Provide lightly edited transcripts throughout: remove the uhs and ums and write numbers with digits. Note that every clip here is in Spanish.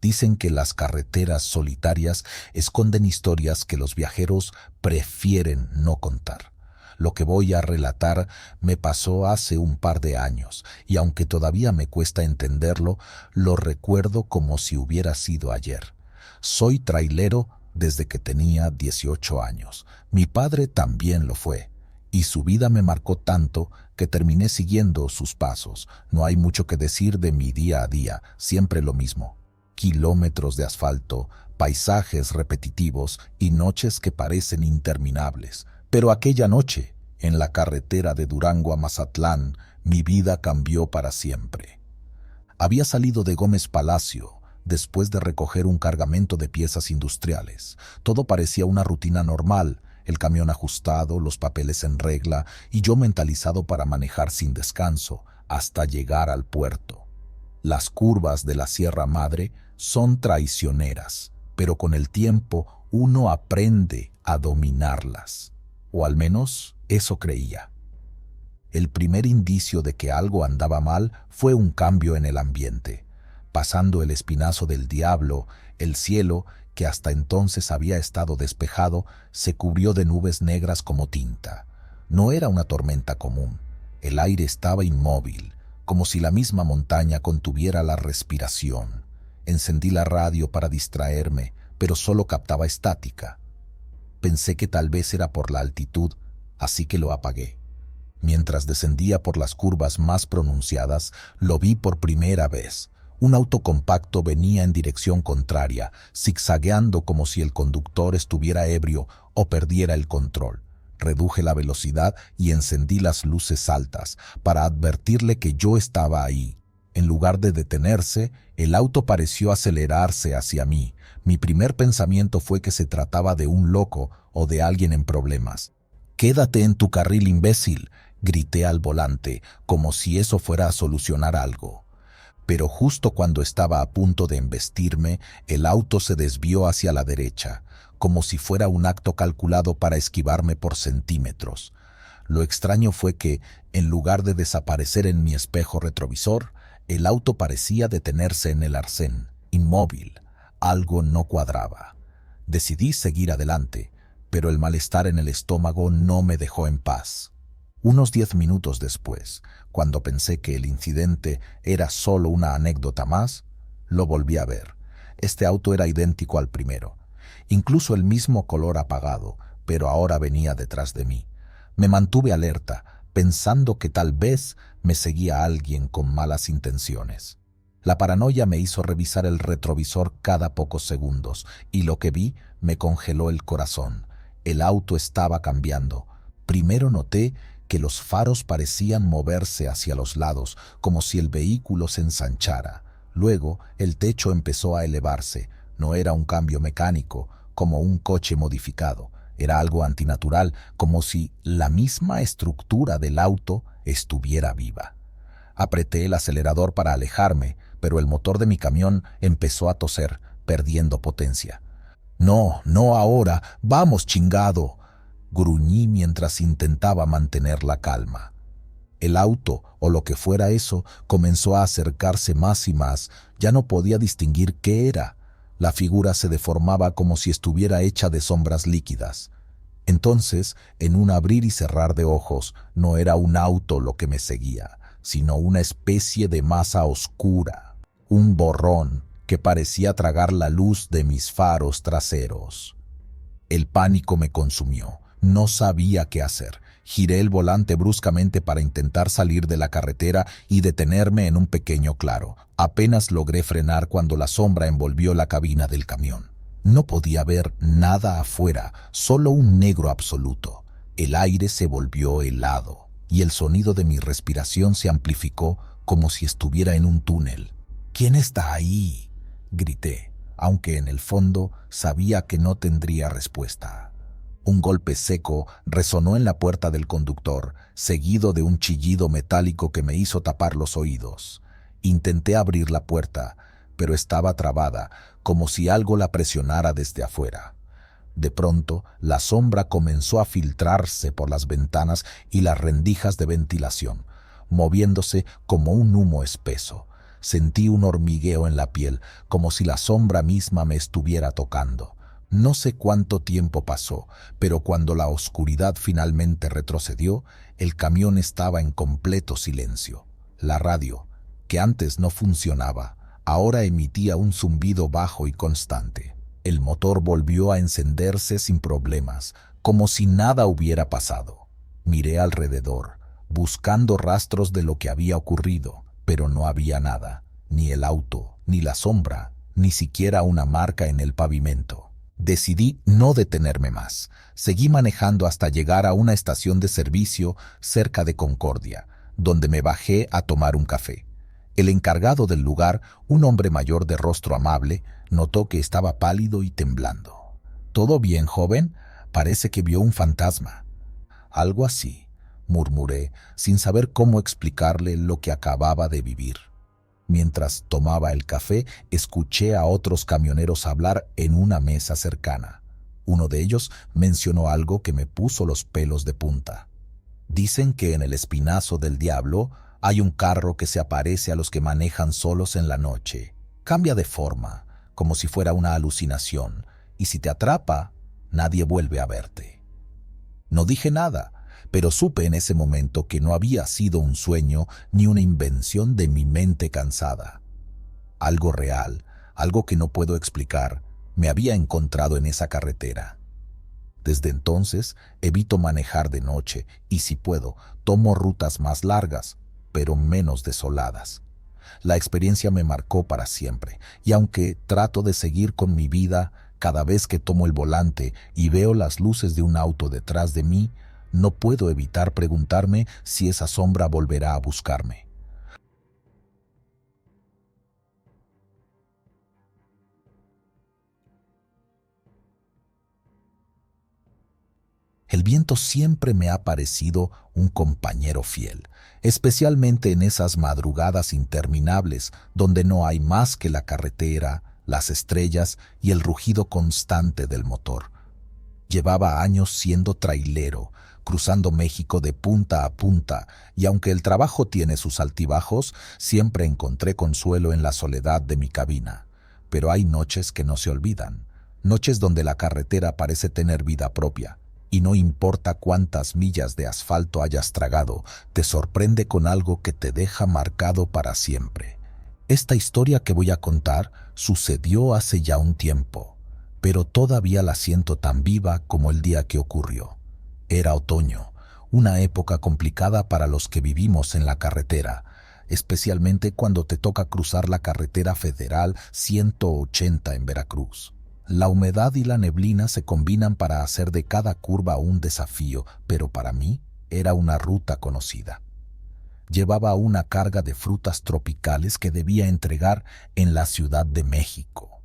Dicen que las carreteras solitarias esconden historias que los viajeros prefieren no contar. Lo que voy a relatar me pasó hace un par de años, y aunque todavía me cuesta entenderlo, lo recuerdo como si hubiera sido ayer. Soy trailero desde que tenía 18 años. Mi padre también lo fue, y su vida me marcó tanto que terminé siguiendo sus pasos. No hay mucho que decir de mi día a día, siempre lo mismo. Kilómetros de asfalto, paisajes repetitivos y noches que parecen interminables. Pero aquella noche, en la carretera de Durango a Mazatlán, mi vida cambió para siempre. Había salido de Gómez Palacio después de recoger un cargamento de piezas industriales. Todo parecía una rutina normal, el camión ajustado, los papeles en regla y yo mentalizado para manejar sin descanso hasta llegar al puerto. Las curvas de la Sierra Madre son traicioneras, pero con el tiempo uno aprende a dominarlas. O al menos eso creía. El primer indicio de que algo andaba mal fue un cambio en el ambiente. Pasando el Espinazo del Diablo, el cielo, que hasta entonces había estado despejado, se cubrió de nubes negras como tinta. No era una tormenta común. El aire estaba inmóvil, como si la misma montaña contuviera la respiración. Encendí la radio para distraerme, pero solo captaba estática. Pensé que tal vez era por la altitud, así que lo apagué. Mientras descendía por las curvas más pronunciadas, lo vi por primera vez. Un auto compacto venía en dirección contraria, zigzagueando como si el conductor estuviera ebrio o perdiera el control. Reduje la velocidad y encendí las luces altas para advertirle que yo estaba ahí. En lugar de detenerse, el auto pareció acelerarse hacia mí. Mi primer pensamiento fue que se trataba de un loco o de alguien en problemas. «Quédate en tu carril, imbécil», grité al volante, como si eso fuera a solucionar algo. Pero justo cuando estaba a punto de embestirme, el auto se desvió hacia la derecha, como si fuera un acto calculado para esquivarme por centímetros. Lo extraño fue que, en lugar de desaparecer en mi espejo retrovisor, el auto parecía detenerse en el arcén, inmóvil. Algo no cuadraba. Decidí seguir adelante, pero el malestar en el estómago no me dejó en paz. Unos 10 minutos después, cuando pensé que el incidente era solo una anécdota más, lo volví a ver. Este auto era idéntico al primero, incluso el mismo color apagado, pero ahora venía detrás de mí. Me mantuve alerta, pensando que tal vez me seguía alguien con malas intenciones. La paranoia me hizo revisar el retrovisor cada pocos segundos, y lo que vi me congeló el corazón. El auto estaba cambiando. Primero noté que los faros parecían moverse hacia los lados, como si el vehículo se ensanchara. Luego, el techo empezó a elevarse. No era un cambio mecánico, como un coche modificado. Era algo antinatural, como si la misma estructura del auto estuviera viva. Apreté el acelerador para alejarme, pero el motor de mi camión empezó a toser, perdiendo potencia. «No, no ahora, vamos, chingado», gruñí mientras intentaba mantener la calma. El auto, o lo que fuera eso, comenzó a acercarse más y más. Ya no podía distinguir qué era. La figura se deformaba como si estuviera hecha de sombras líquidas. Entonces, en un abrir y cerrar de ojos, no era un auto lo que me seguía, sino una especie de masa oscura, un borrón que parecía tragar la luz de mis faros traseros. El pánico me consumió. No sabía qué hacer. Giré el volante bruscamente para intentar salir de la carretera y detenerme en un pequeño claro. Apenas logré frenar cuando la sombra envolvió la cabina del camión. No podía ver nada afuera, solo un negro absoluto. El aire se volvió helado y el sonido de mi respiración se amplificó como si estuviera en un túnel. «¿Quién está ahí?», grité, aunque en el fondo sabía que no tendría respuesta. Un golpe seco resonó en la puerta del conductor, seguido de un chillido metálico que me hizo tapar los oídos. Intenté abrir la puerta, pero estaba trabada, como si algo la presionara desde afuera. De pronto, la sombra comenzó a filtrarse por las ventanas y las rendijas de ventilación, moviéndose como un humo espeso. Sentí un hormigueo en la piel, como si la sombra misma me estuviera tocando. No sé cuánto tiempo pasó, pero cuando la oscuridad finalmente retrocedió, el camión estaba en completo silencio. La radio, que antes no funcionaba, ahora emitía un zumbido bajo y constante. El motor volvió a encenderse sin problemas, como si nada hubiera pasado. Miré alrededor, buscando rastros de lo que había ocurrido, pero no había nada, ni el auto, ni la sombra, ni siquiera una marca en el pavimento. Decidí no detenerme más. Seguí manejando hasta llegar a una estación de servicio cerca de Concordia, donde me bajé a tomar un café. El encargado del lugar, un hombre mayor de rostro amable, notó que estaba pálido y temblando. «¿Todo bien, joven? Parece que vio un fantasma». «Algo así», murmuré, sin saber cómo explicarle lo que acababa de vivir. Mientras tomaba el café, escuché a otros camioneros hablar en una mesa cercana. Uno de ellos mencionó algo que me puso los pelos de punta. «Dicen que en el Espinazo del Diablo hay un carro que se aparece a los que manejan solos en la noche. Cambia de forma, como si fuera una alucinación, y si te atrapa, nadie vuelve a verte». No dije nada, pero supe en ese momento que no había sido un sueño ni una invención de mi mente cansada. Algo real, algo que no puedo explicar, me había encontrado en esa carretera. Desde entonces evito manejar de noche y, si puedo, tomo rutas más largas, pero menos desoladas. La experiencia me marcó para siempre, y aunque trato de seguir con mi vida, cada vez que tomo el volante y veo las luces de un auto detrás de mí, no puedo evitar preguntarme si esa sombra volverá a buscarme. El viento siempre me ha parecido un compañero fiel, especialmente en esas madrugadas interminables donde no hay más que la carretera, las estrellas y el rugido constante del motor. Llevaba años siendo trailero, cruzando México de punta a punta, y aunque el trabajo tiene sus altibajos, siempre encontré consuelo en la soledad de mi cabina. Pero hay noches que no se olvidan, noches donde la carretera parece tener vida propia, y no importa cuántas millas de asfalto hayas tragado, te sorprende con algo que te deja marcado para siempre. Esta historia que voy a contar sucedió hace ya un tiempo, pero todavía la siento tan viva como el día que ocurrió. Era otoño, una época complicada para los que vivimos en la carretera, especialmente cuando te toca cruzar la carretera federal 180 en Veracruz. La humedad y la neblina se combinan para hacer de cada curva un desafío, pero para mí era una ruta conocida. Llevaba una carga de frutas tropicales que debía entregar en la Ciudad de México.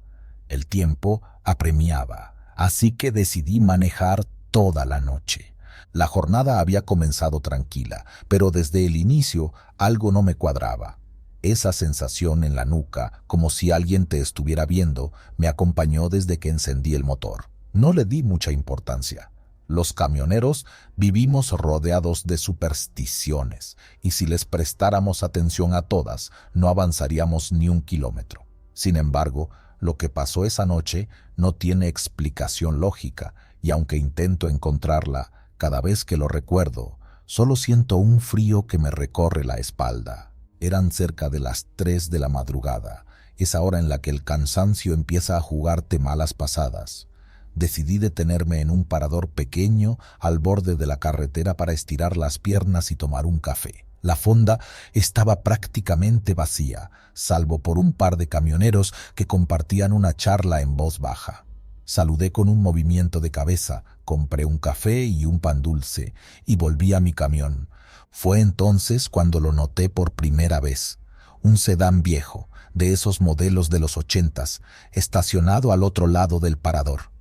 El tiempo apremiaba, así que decidí manejar toda la noche. La jornada había comenzado tranquila, pero desde el inicio algo no me cuadraba. Esa sensación en la nuca, como si alguien te estuviera viendo, me acompañó desde que encendí el motor. No le di mucha importancia. Los camioneros vivimos rodeados de supersticiones, y si les prestáramos atención a todas, no avanzaríamos ni un kilómetro. Sin embargo, lo que pasó esa noche no tiene explicación lógica, y aunque intento encontrarla, cada vez que lo recuerdo, solo siento un frío que me recorre la espalda. Eran cerca de las 3 de la madrugada, esa hora en la que el cansancio empieza a jugarte malas pasadas. Decidí detenerme en un parador pequeño al borde de la carretera para estirar las piernas y tomar un café. La fonda estaba prácticamente vacía, salvo por un par de camioneros que compartían una charla en voz baja. Saludé con un movimiento de cabeza, compré un café y un pan dulce y volví a mi camión. Fue entonces cuando lo noté por primera vez. Un sedán viejo, de esos modelos de los 80s, estacionado al otro lado del parador.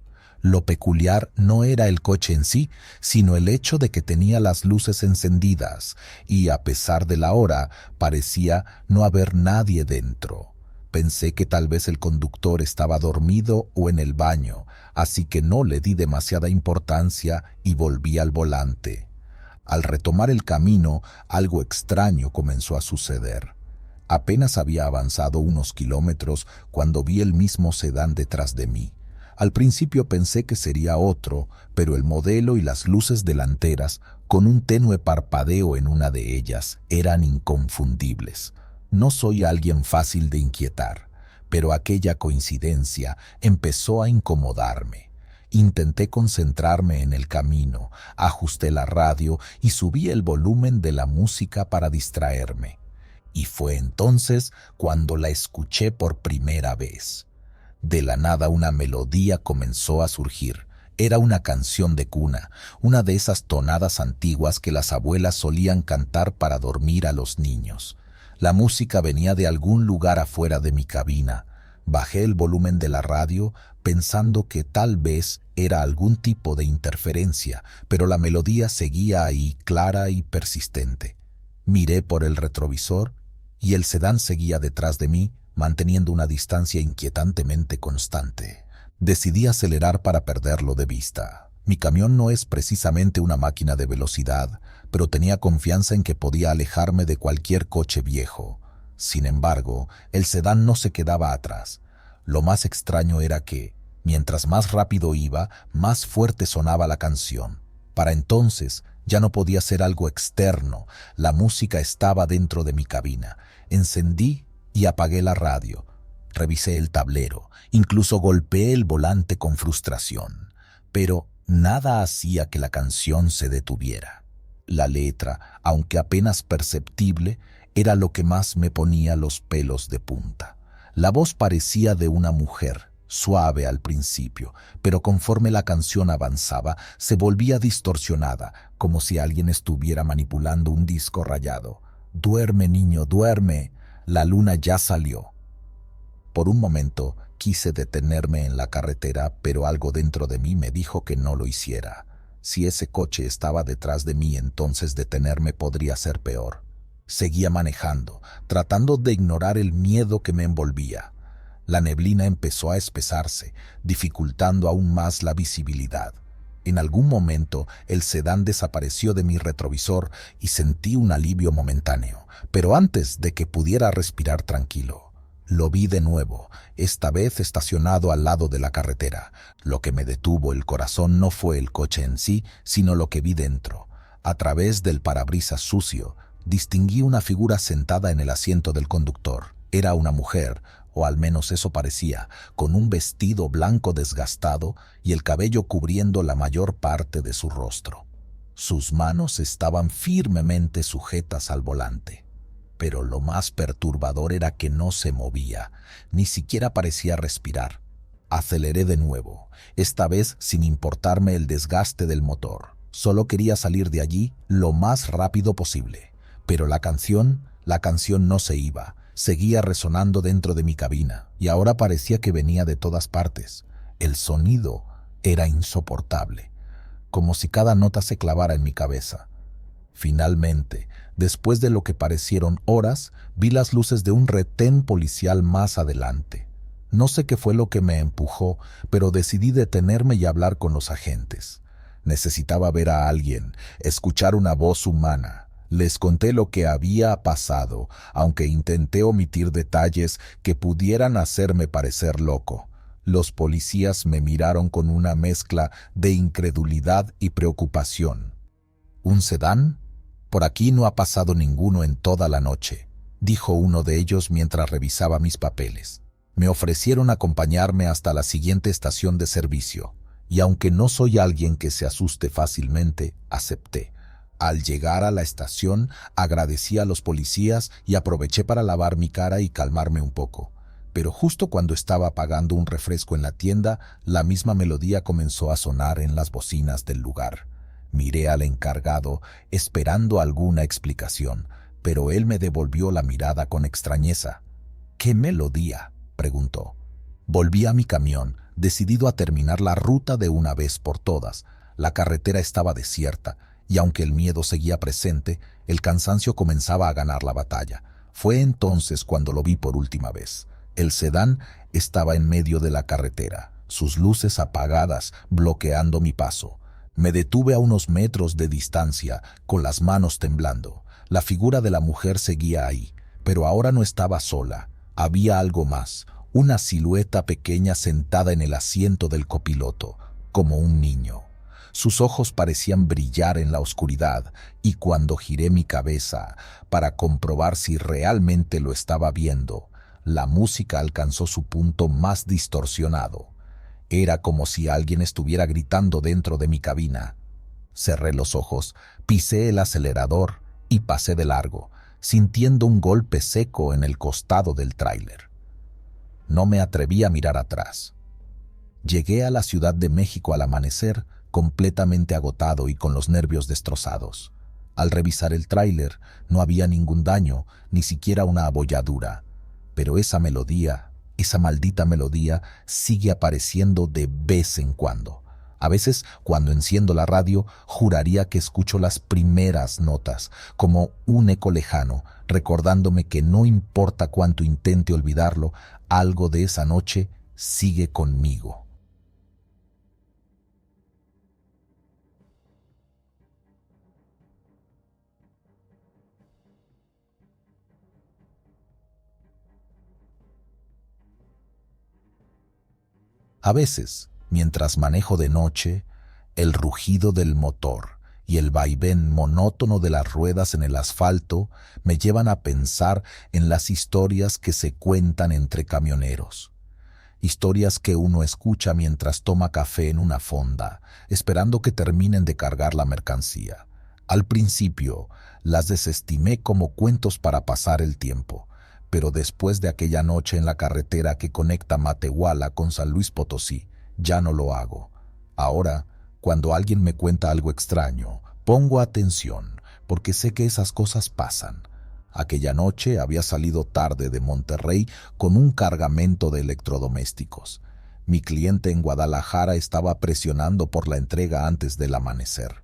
Lo peculiar no era el coche en sí, sino el hecho de que tenía las luces encendidas y, a pesar de la hora, parecía no haber nadie dentro. Pensé que tal vez el conductor estaba dormido o en el baño, así que no le di demasiada importancia y volví al volante. Al retomar el camino, algo extraño comenzó a suceder. Apenas había avanzado unos kilómetros cuando vi el mismo sedán detrás de mí. Al principio pensé que sería otro, pero el modelo y las luces delanteras, con un tenue parpadeo en una de ellas, eran inconfundibles. No soy alguien fácil de inquietar, pero aquella coincidencia empezó a incomodarme. Intenté concentrarme en el camino, ajusté la radio y subí el volumen de la música para distraerme. Y fue entonces cuando la escuché por primera vez. De la nada una melodía comenzó a surgir. Era una canción de cuna, una de esas tonadas antiguas que las abuelas solían cantar para dormir a los niños. La música venía de algún lugar afuera de mi cabina. Bajé el volumen de la radio pensando que tal vez era algún tipo de interferencia, pero la melodía seguía ahí, clara y persistente. Miré por el retrovisor y el sedán seguía detrás de mí, manteniendo una distancia inquietantemente constante. Decidí acelerar para perderlo de vista. Mi camión no es precisamente una máquina de velocidad, pero tenía confianza en que podía alejarme de cualquier coche viejo. Sin embargo, el sedán no se quedaba atrás. Lo más extraño era que, mientras más rápido iba, más fuerte sonaba la canción. Para entonces, ya no podía ser algo externo. La música estaba dentro de mi cabina. Encendí y apagué la radio. Revisé el tablero, incluso golpeé el volante con frustración. Pero nada hacía que la canción se detuviera. La letra, aunque apenas perceptible, era lo que más me ponía los pelos de punta. La voz parecía de una mujer, suave al principio, pero conforme la canción avanzaba, se volvía distorsionada, como si alguien estuviera manipulando un disco rayado. «Duerme, niño, duerme. La luna ya salió». Por un momento quise detenerme en la carretera, pero algo dentro de mí me dijo que no lo hiciera. Si ese coche estaba detrás de mí, entonces detenerme podría ser peor. Seguía manejando, tratando de ignorar el miedo que me envolvía. La neblina empezó a espesarse, dificultando aún más la visibilidad. En algún momento el sedán desapareció de mi retrovisor y sentí un alivio momentáneo, pero antes de que pudiera respirar tranquilo, lo vi de nuevo, esta vez estacionado al lado de la carretera. Lo que me detuvo el corazón no fue el coche en sí, sino lo que vi dentro. A través del parabrisas sucio, distinguí una figura sentada en el asiento del conductor. Era una mujer, o al menos eso parecía, con un vestido blanco desgastado y el cabello cubriendo la mayor parte de su rostro. Sus manos estaban firmemente sujetas al volante. Pero lo más perturbador era que no se movía, ni siquiera parecía respirar. Aceleré de nuevo, esta vez sin importarme el desgaste del motor. Solo quería salir de allí lo más rápido posible. Pero la canción no se iba, seguía resonando dentro de mi cabina, y ahora parecía que venía de todas partes. El sonido era insoportable, como si cada nota se clavara en mi cabeza. Finalmente, después de lo que parecieron horas, vi las luces de un retén policial más adelante. No sé qué fue lo que me empujó, pero decidí detenerme y hablar con los agentes. Necesitaba ver a alguien, escuchar una voz humana. Les conté lo que había pasado, aunque intenté omitir detalles que pudieran hacerme parecer loco. Los policías me miraron con una mezcla de incredulidad y preocupación. ¿Un sedán? Por aquí no ha pasado ninguno en toda la noche, dijo uno de ellos mientras revisaba mis papeles. Me ofrecieron acompañarme hasta la siguiente estación de servicio, y aunque no soy alguien que se asuste fácilmente, acepté. Al llegar a la estación, agradecí a los policías y aproveché para lavar mi cara y calmarme un poco. Pero justo cuando estaba pagando un refresco en la tienda, la misma melodía comenzó a sonar en las bocinas del lugar. Miré al encargado, esperando alguna explicación, pero él me devolvió la mirada con extrañeza. ¿Qué melodía?, preguntó. Volví a mi camión, decidido a terminar la ruta de una vez por todas. La carretera estaba desierta, y aunque el miedo seguía presente, el cansancio comenzaba a ganar la batalla. Fue entonces cuando lo vi por última vez. El sedán estaba en medio de la carretera, sus luces apagadas, bloqueando mi paso. Me detuve a unos metros de distancia, con las manos temblando. La figura de la mujer seguía ahí, Pero ahora no estaba sola. Había algo más, una silueta pequeña sentada en el asiento del copiloto, como un niño. Sus ojos parecían brillar en la oscuridad, y cuando giré mi cabeza para comprobar si realmente lo estaba viendo, la música alcanzó su punto más distorsionado. Era como si alguien estuviera gritando dentro de mi cabina. Cerré los ojos, pisé el acelerador y pasé de largo, sintiendo un golpe seco en el costado del tráiler. No me atreví a mirar atrás. Llegué a la Ciudad de México al amanecer, completamente agotado y con los nervios destrozados. Al revisar el tráiler, no había ningún daño, ni siquiera una abolladura. Pero esa melodía, esa maldita melodía, sigue apareciendo de vez en cuando. A veces, cuando enciendo la radio, juraría que escucho las primeras notas, como un eco lejano, recordándome que no importa cuánto intente olvidarlo, algo de esa noche sigue conmigo. A veces, mientras manejo de noche, el rugido del motor y el vaivén monótono de las ruedas en el asfalto me llevan a pensar en las historias que se cuentan entre camioneros. Historias que uno escucha mientras toma café en una fonda, esperando que terminen de cargar la mercancía. Al principio, las desestimé como cuentos para pasar el tiempo, pero después de aquella noche en la carretera que conecta Matehuala con San Luis Potosí, ya no lo hago. Ahora, cuando alguien me cuenta algo extraño, pongo atención, porque sé que esas cosas pasan. Aquella noche había salido tarde de Monterrey con un cargamento de electrodomésticos. Mi cliente en Guadalajara estaba presionando por la entrega antes del amanecer.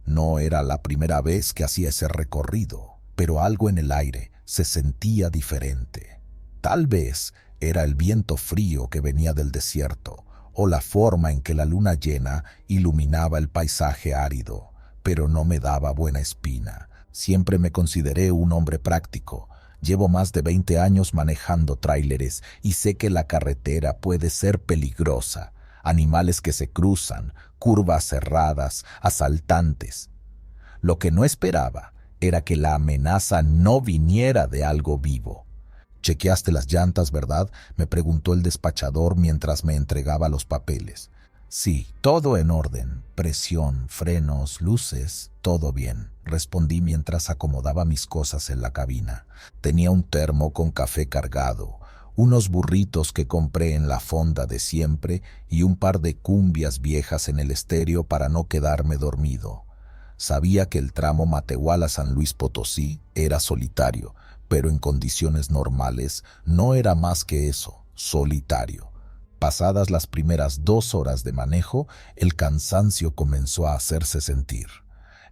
No era la primera vez que hacía ese recorrido, pero algo en el aire se sentía diferente. Tal vez era el viento frío que venía del desierto, o la forma en que la luna llena iluminaba el paisaje árido, pero no me daba buena espina. Siempre me consideré un hombre práctico. Llevo más de 20 años manejando tráileres y sé que la carretera puede ser peligrosa. Animales que se cruzan, curvas cerradas, asaltantes. Lo que no esperaba era que la amenaza no viniera de algo vivo. «Chequeaste las llantas, ¿verdad?», me preguntó el despachador mientras me entregaba los papeles. «Sí, todo en orden. Presión, frenos, luces, todo bien», respondí mientras acomodaba mis cosas en la cabina. Tenía un termo con café cargado, unos burritos que compré en la fonda de siempre y un par de cumbias viejas en el estéreo para no quedarme dormido. Sabía que el tramo Matehuala-San Luis Potosí era solitario, pero en condiciones normales no era más que eso, solitario. Pasadas las primeras 2 horas de manejo, el cansancio comenzó a hacerse sentir.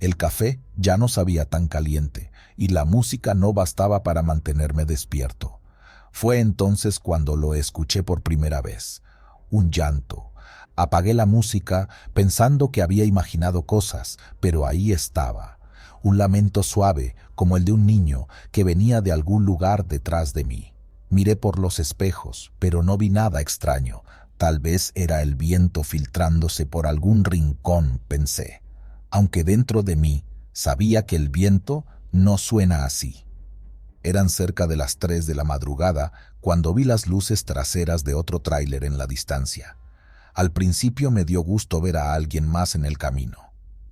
El café ya no sabía tan caliente y la música no bastaba para mantenerme despierto. Fue entonces cuando lo escuché por primera vez. Un llanto. Apagué la música pensando que había imaginado cosas, pero ahí estaba. Un lamento suave, como el de un niño que venía de algún lugar detrás de mí. Miré por los espejos, pero no vi nada extraño. Tal vez era el viento filtrándose por algún rincón, pensé. Aunque dentro de mí sabía que el viento no suena así. Eran cerca de las 3 de la madrugada cuando vi las luces traseras de otro tráiler en la distancia. Al principio me dio gusto ver a alguien más en el camino.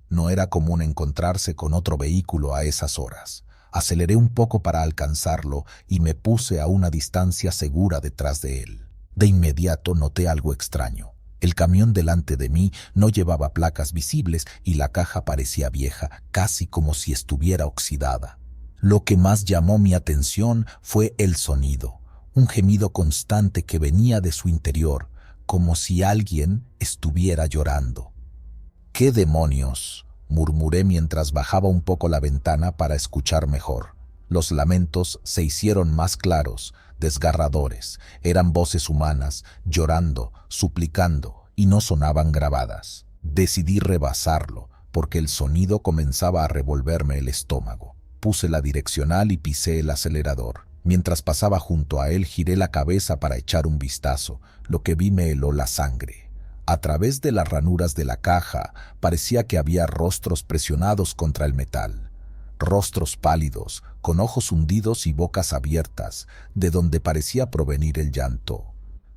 No era común encontrarse con otro vehículo a esas horas. Aceleré un poco para alcanzarlo y me puse a una distancia segura detrás de él. De inmediato noté algo extraño. El camión delante de mí no llevaba placas visibles y la caja parecía vieja, casi como si estuviera oxidada. Lo que más llamó mi atención fue el sonido, un gemido constante que venía de su interior, como si alguien estuviera llorando. «¿Qué demonios?», murmuré mientras bajaba un poco la ventana para escuchar mejor. Los lamentos se hicieron más claros, desgarradores. Eran voces humanas, llorando, suplicando, y no sonaban grabadas. Decidí rebasarlo, porque el sonido comenzaba a revolverme el estómago. Puse la direccional y pisé el acelerador. Mientras pasaba junto a él, giré la cabeza para echar un vistazo. Lo que vi me heló la sangre. A través de las ranuras de la caja, parecía que había rostros presionados contra el metal. Rostros pálidos, con ojos hundidos y bocas abiertas, de donde parecía provenir el llanto.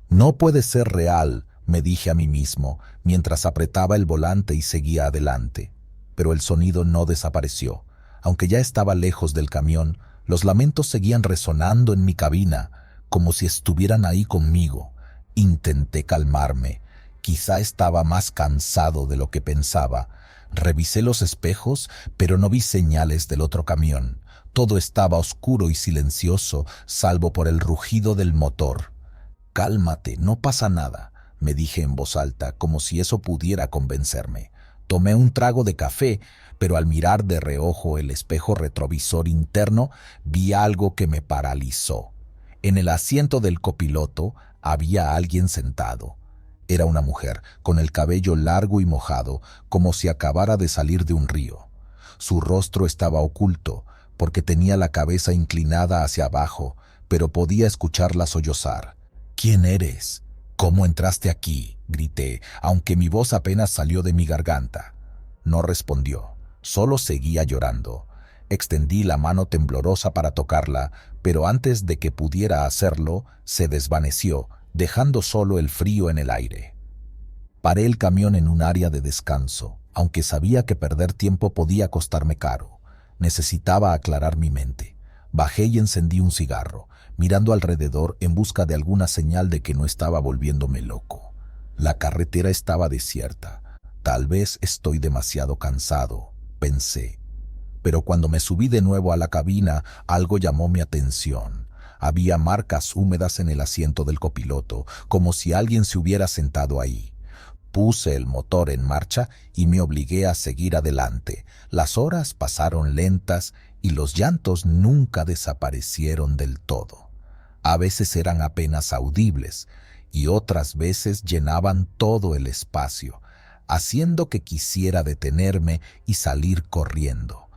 No puede ser real, me dije a mí mismo, mientras apretaba el volante y seguía adelante. Pero el sonido no desapareció. Aunque ya estaba lejos del camión, los lamentos seguían resonando en mi cabina, como si estuvieran ahí conmigo. Intenté calmarme. Quizá estaba más cansado de lo que pensaba. Revisé los espejos, pero no vi señales del otro camión. Todo estaba oscuro y silencioso, salvo por el rugido del motor. «Cálmate, no pasa nada», me dije en voz alta, como si eso pudiera convencerme. Tomé un trago de café, pero al mirar de reojo el espejo retrovisor interno, vi algo que me paralizó. En el asiento del copiloto había alguien sentado. Era una mujer, con el cabello largo y mojado, como si acabara de salir de un río. Su rostro estaba oculto, porque tenía la cabeza inclinada hacia abajo, pero podía escucharla sollozar. «¿Quién eres? ¿Cómo entraste aquí?», grité, aunque mi voz apenas salió de mi garganta. No respondió, solo seguía llorando. Extendí la mano temblorosa para tocarla, pero antes de que pudiera hacerlo, se desvaneció, dejando solo el frío en el aire. Paré el camión en un área de descanso, aunque sabía que perder tiempo podía costarme caro. Necesitaba aclarar mi mente. Bajé y encendí un cigarro, mirando alrededor en busca de alguna señal de que no estaba volviéndome loco. La carretera estaba desierta. Tal vez estoy demasiado cansado, pensé. Pero cuando me subí de nuevo a la cabina, algo llamó mi atención. Había marcas húmedas en el asiento del copiloto, como si alguien se hubiera sentado ahí. Puse el motor en marcha y me obligué a seguir adelante. Las horas pasaron lentas y los llantos nunca desaparecieron del todo. A veces eran apenas audibles y otras veces llenaban todo el espacio, haciendo que quisiera detenerme y salir corriendo.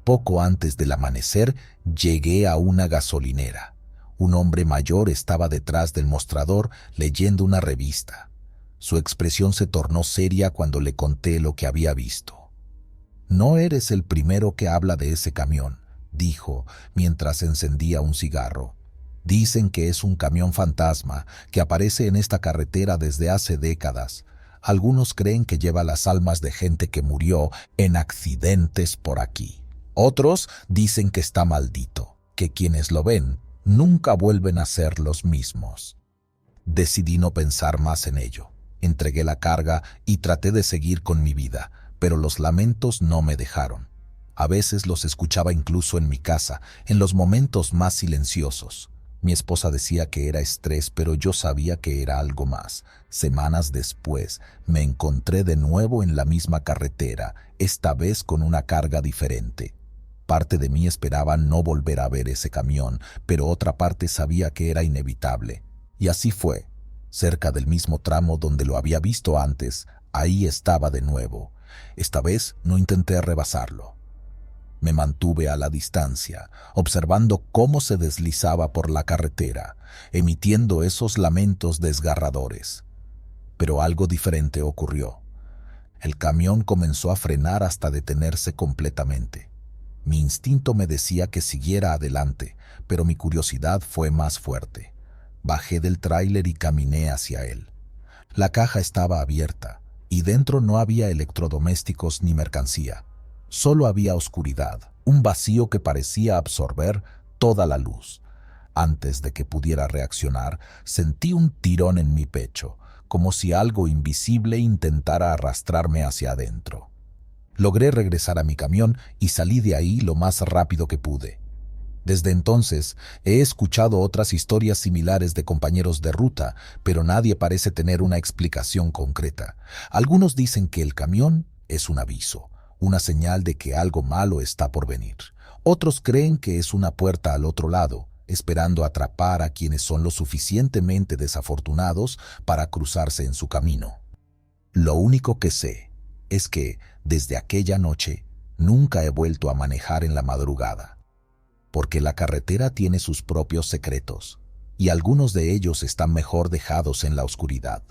Poco antes del amanecer llegué a una gasolinera. Un hombre mayor estaba detrás del mostrador leyendo una revista. Su expresión se tornó seria cuando le conté lo que había visto. «No eres el primero que habla de ese camión», dijo mientras encendía un cigarro. «Dicen que es un camión fantasma que aparece en esta carretera desde hace décadas. Algunos creen que lleva las almas de gente que murió en accidentes por aquí. Otros dicen que está maldito, que quienes lo ven nunca vuelven a ser los mismos». Decidí no pensar más en ello. Entregué la carga y traté de seguir con mi vida, pero los lamentos no me dejaron. A veces los escuchaba incluso en mi casa, en los momentos más silenciosos. Mi esposa decía que era estrés, pero yo sabía que era algo más. Semanas después, me encontré de nuevo en la misma carretera, esta vez con una carga diferente. Parte de mí esperaba no volver a ver ese camión, pero otra parte sabía que era inevitable. Y así fue. Cerca del mismo tramo donde lo había visto antes, ahí estaba de nuevo. Esta vez no intenté rebasarlo. Me mantuve a la distancia, observando cómo se deslizaba por la carretera, emitiendo esos lamentos desgarradores. Pero algo diferente ocurrió. El camión comenzó a frenar hasta detenerse completamente. Mi instinto me decía que siguiera adelante, pero mi curiosidad fue más fuerte. Bajé del tráiler y caminé hacia él. La caja estaba abierta, y dentro no había electrodomésticos ni mercancía. Solo había oscuridad, un vacío que parecía absorber toda la luz. Antes de que pudiera reaccionar, sentí un tirón en mi pecho, como si algo invisible intentara arrastrarme hacia adentro. Logré regresar a mi camión y salí de ahí lo más rápido que pude. Desde entonces, he escuchado otras historias similares de compañeros de ruta, pero nadie parece tener una explicación concreta. Algunos dicen que el camión es un aviso, una señal de que algo malo está por venir. Otros creen que es una puerta al otro lado, esperando atrapar a quienes son lo suficientemente desafortunados para cruzarse en su camino. Lo único que sé es que, desde aquella noche, Nunca he vuelto a manejar en la madrugada, porque la carretera tiene sus propios secretos, y algunos de ellos están mejor dejados en la oscuridad.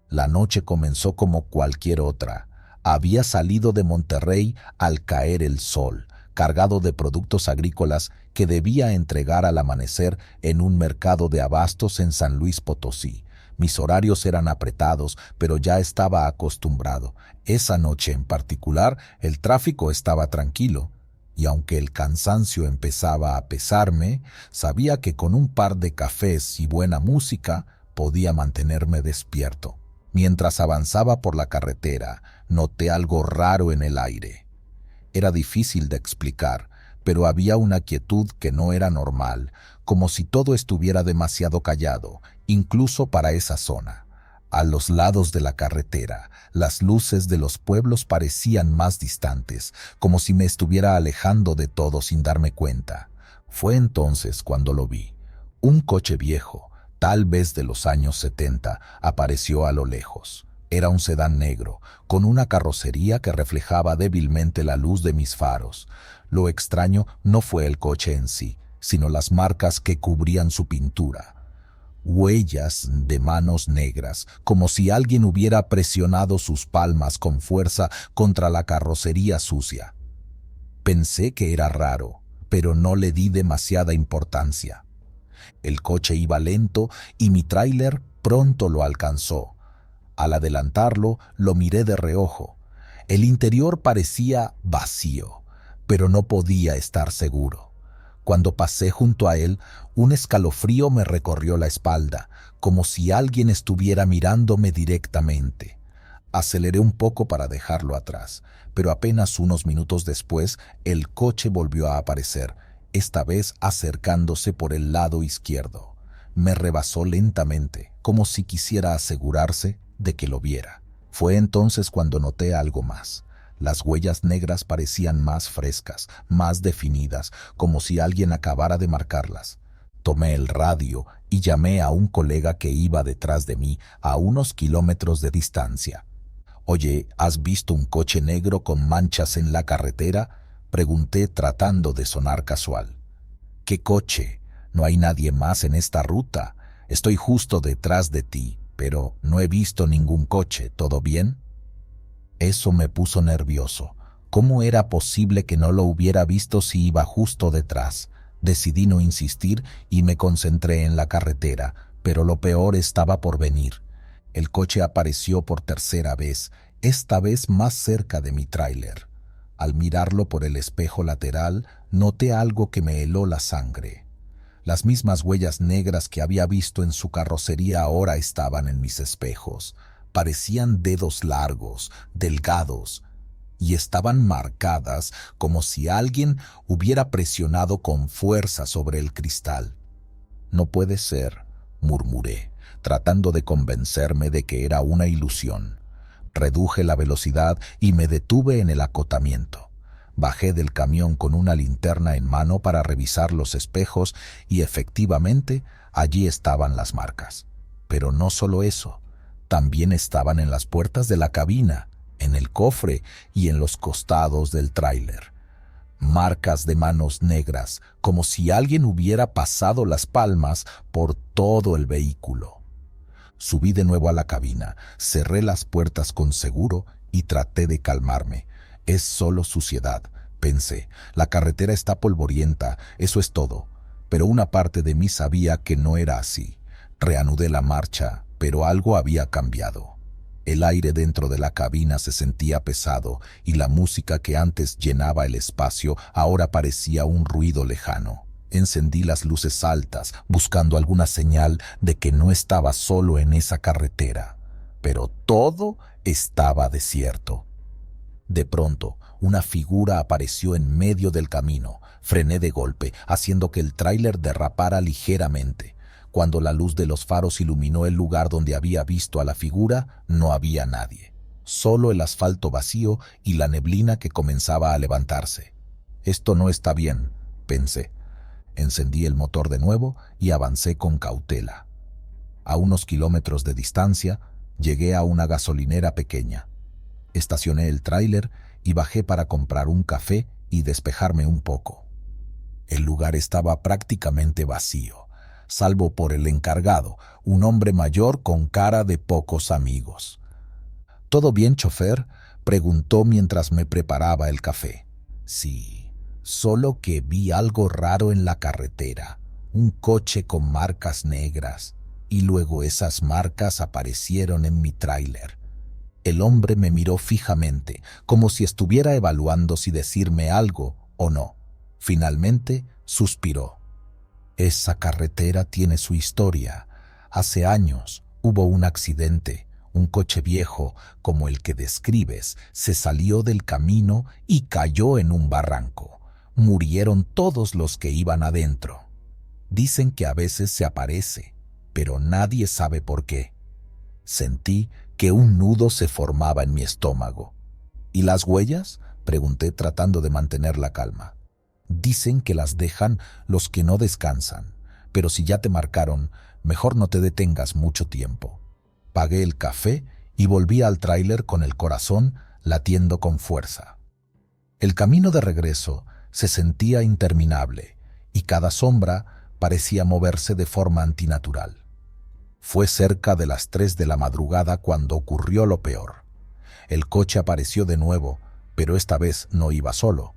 La noche comenzó como cualquier otra. Había salido de Monterrey al caer el sol, cargado de productos agrícolas que debía entregar al amanecer en un mercado de abastos en San Luis Potosí. Mis horarios eran apretados, pero ya estaba acostumbrado. Esa noche en particular, el tráfico estaba tranquilo, y aunque el cansancio empezaba a pesarme, sabía que con un par de cafés y buena música podía mantenerme despierto. Mientras avanzaba por la carretera, noté algo raro en el aire. Era difícil de explicar, pero había una quietud que no era normal, como si todo estuviera demasiado callado, incluso para esa zona. A los lados de la carretera, las luces de los pueblos parecían más distantes, como si me estuviera alejando de todo sin darme cuenta. Fue entonces cuando lo vi. Un coche viejo, tal vez de los años 70, apareció a lo lejos. Era un sedán negro, con una carrocería que reflejaba débilmente la luz de mis faros. Lo extraño no fue el coche en sí, sino las marcas que cubrían su pintura. Huellas de manos negras, como si alguien hubiera presionado sus palmas con fuerza contra la carrocería sucia. Pensé que era raro, pero no le di demasiada importancia. El coche iba lento y mi tráiler pronto lo alcanzó. Al adelantarlo, lo miré de reojo. El interior parecía vacío, pero no podía estar seguro. Cuando pasé junto a él, un escalofrío me recorrió la espalda, como si alguien estuviera mirándome directamente. Aceleré un poco para dejarlo atrás, pero apenas unos minutos después, el coche volvió a aparecer, esta vez acercándose por el lado izquierdo. Me rebasó lentamente, como si quisiera asegurarse de que lo viera. Fue entonces cuando noté algo más. Las huellas negras parecían más frescas, más definidas, como si alguien acabara de marcarlas. Tomé el radio y llamé a un colega que iba detrás de mí a unos kilómetros de distancia. «Oye, ¿has visto un coche negro con manchas en la carretera?», pregunté tratando de sonar casual. «¿Qué coche? No hay nadie más en esta ruta. Estoy justo detrás de ti, pero no he visto ningún coche. ¿Todo bien?». Eso me puso nervioso. ¿Cómo era posible que no lo hubiera visto si iba justo detrás? Decidí no insistir y me concentré en la carretera, pero lo peor estaba por venir. El coche apareció por tercera vez, esta vez más cerca de mi tráiler. Al mirarlo por el espejo lateral, noté algo que me heló la sangre. Las mismas huellas negras que había visto en su carrocería ahora estaban en mis espejos. Parecían dedos largos, delgados, y estaban marcadas como si alguien hubiera presionado con fuerza sobre el cristal. «No puede ser», murmuré, tratando de convencerme de que era una ilusión. Reduje la velocidad y me detuve en el acotamiento. Bajé del camión con una linterna en mano para revisar los espejos y efectivamente allí estaban las marcas. Pero no solo eso, también estaban en las puertas de la cabina, en el cofre y en los costados del tráiler. Marcas de manos negras, como si alguien hubiera pasado las palmas por todo el vehículo. Subí de nuevo a la cabina, cerré las puertas con seguro y traté de calmarme. «Es solo suciedad», pensé. «La carretera está polvorienta, eso es todo». Pero una parte de mí sabía que no era así. Reanudé la marcha, pero algo había cambiado. El aire dentro de la cabina se sentía pesado y la música que antes llenaba el espacio ahora parecía un ruido lejano. Encendí las luces altas, buscando alguna señal de que no estaba solo en esa carretera. Pero todo estaba desierto. De pronto, una figura apareció en medio del camino. Frené de golpe, haciendo que el tráiler derrapara ligeramente. Cuando la luz de los faros iluminó el lugar donde había visto a la figura, no había nadie. Solo el asfalto vacío y la neblina que comenzaba a levantarse. «Esto no está bien», pensé. Encendí el motor de nuevo y avancé con cautela. A unos kilómetros de distancia, llegué a una gasolinera pequeña. Estacioné el tráiler y bajé para comprar un café y despejarme un poco. El lugar estaba prácticamente vacío, salvo por el encargado, un hombre mayor con cara de pocos amigos. ¿Todo bien, chofer?, preguntó mientras me preparaba el café. Sí, solo que vi algo raro en la carretera, un coche con marcas negras, y luego esas marcas aparecieron en mi tráiler. El hombre me miró fijamente, como si estuviera evaluando si decirme algo o no. Finalmente, suspiró. Esa carretera tiene su historia. Hace años hubo un accidente. Un coche viejo, como el que describes, se salió del camino y cayó en un barranco. Murieron todos los que iban adentro. Dicen que a veces se aparece, pero nadie sabe por qué. Sentí que un nudo se formaba en mi estómago. ¿Y las huellas?, pregunté tratando de mantener la calma. Dicen que las dejan los que no descansan, pero si ya te marcaron, mejor no te detengas mucho tiempo. Pagué el café y volví al tráiler con el corazón latiendo con fuerza. El camino de regreso se sentía interminable y cada sombra parecía moverse de forma antinatural. Fue cerca de las 3 de la madrugada cuando ocurrió lo peor. El coche apareció de nuevo, pero esta vez no iba solo.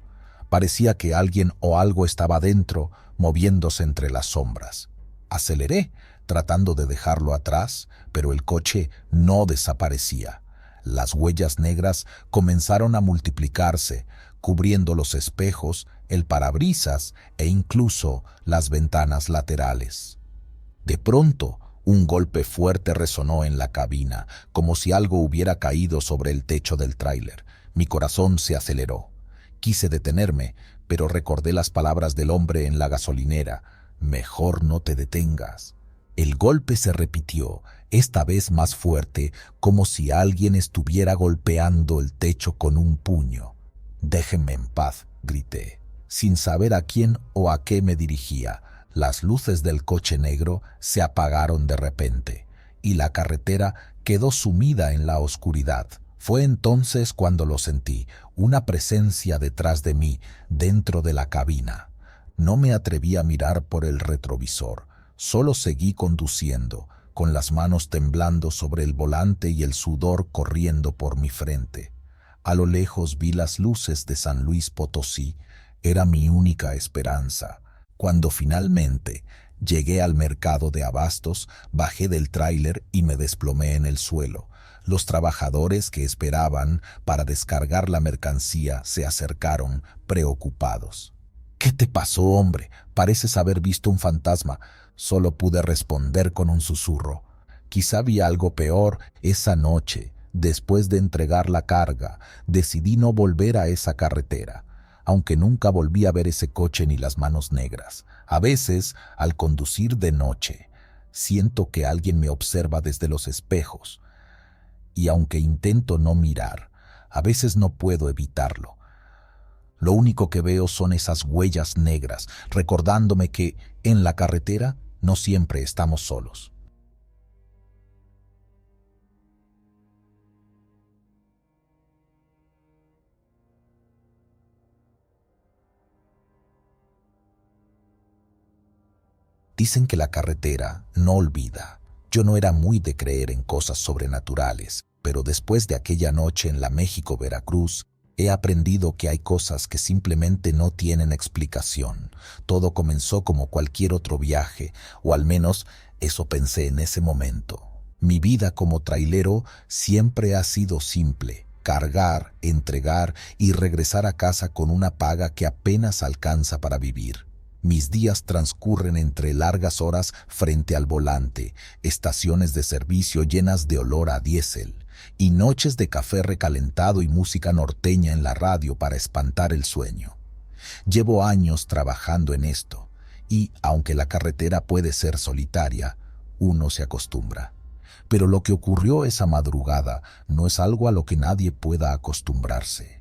Parecía que alguien o algo estaba dentro, moviéndose entre las sombras. Aceleré, tratando de dejarlo atrás, pero el coche no desaparecía. Las huellas negras comenzaron a multiplicarse, cubriendo los espejos, el parabrisas e incluso las ventanas laterales. De pronto, un golpe fuerte resonó en la cabina, como si algo hubiera caído sobre el techo del tráiler. Mi corazón se aceleró. Quise detenerme, pero recordé las palabras del hombre en la gasolinera. Mejor no te detengas. El golpe se repitió, esta vez más fuerte, como si alguien estuviera golpeando el techo con un puño. «Déjenme en paz», grité, sin saber a quién o a qué me dirigía. Las luces del coche negro se apagaron de repente, y la carretera quedó sumida en la oscuridad. Fue entonces cuando lo sentí, una presencia detrás de mí, dentro de la cabina. No me atreví a mirar por el retrovisor. Solo seguí conduciendo, con las manos temblando sobre el volante y el sudor corriendo por mi frente. A lo lejos vi las luces de San Luis Potosí. Era mi única esperanza. Cuando finalmente llegué al mercado de abastos, bajé del tráiler y me desplomé en el suelo. Los trabajadores que esperaban para descargar la mercancía se acercaron, preocupados. «¿Qué te pasó, hombre? Pareces haber visto un fantasma». Solo pude responder con un susurro. Quizá vi algo peor esa noche. Después de entregar la carga, decidí no volver a esa carretera, aunque nunca volví a ver ese coche ni las manos negras. A veces, al conducir de noche, siento que alguien me observa desde los espejos, y aunque intento no mirar, a veces no puedo evitarlo. Lo único que veo son esas huellas negras, recordándome que, en la carretera, no siempre estamos solos. Dicen que la carretera no olvida. Yo no era muy de creer en cosas sobrenaturales, pero después de aquella noche en la México-Veracruz, he aprendido que hay cosas que simplemente no tienen explicación. Todo comenzó como cualquier otro viaje, o al menos eso pensé en ese momento. Mi vida como trailero siempre ha sido simple: cargar, entregar y regresar a casa con una paga que apenas alcanza para vivir. Mis días transcurren entre largas horas frente al volante, estaciones de servicio llenas de olor a diésel, y noches de café recalentado y música norteña en la radio para espantar el sueño. Llevo años trabajando en esto, y aunque la carretera puede ser solitaria, uno se acostumbra. Pero lo que ocurrió esa madrugada no es algo a lo que nadie pueda acostumbrarse.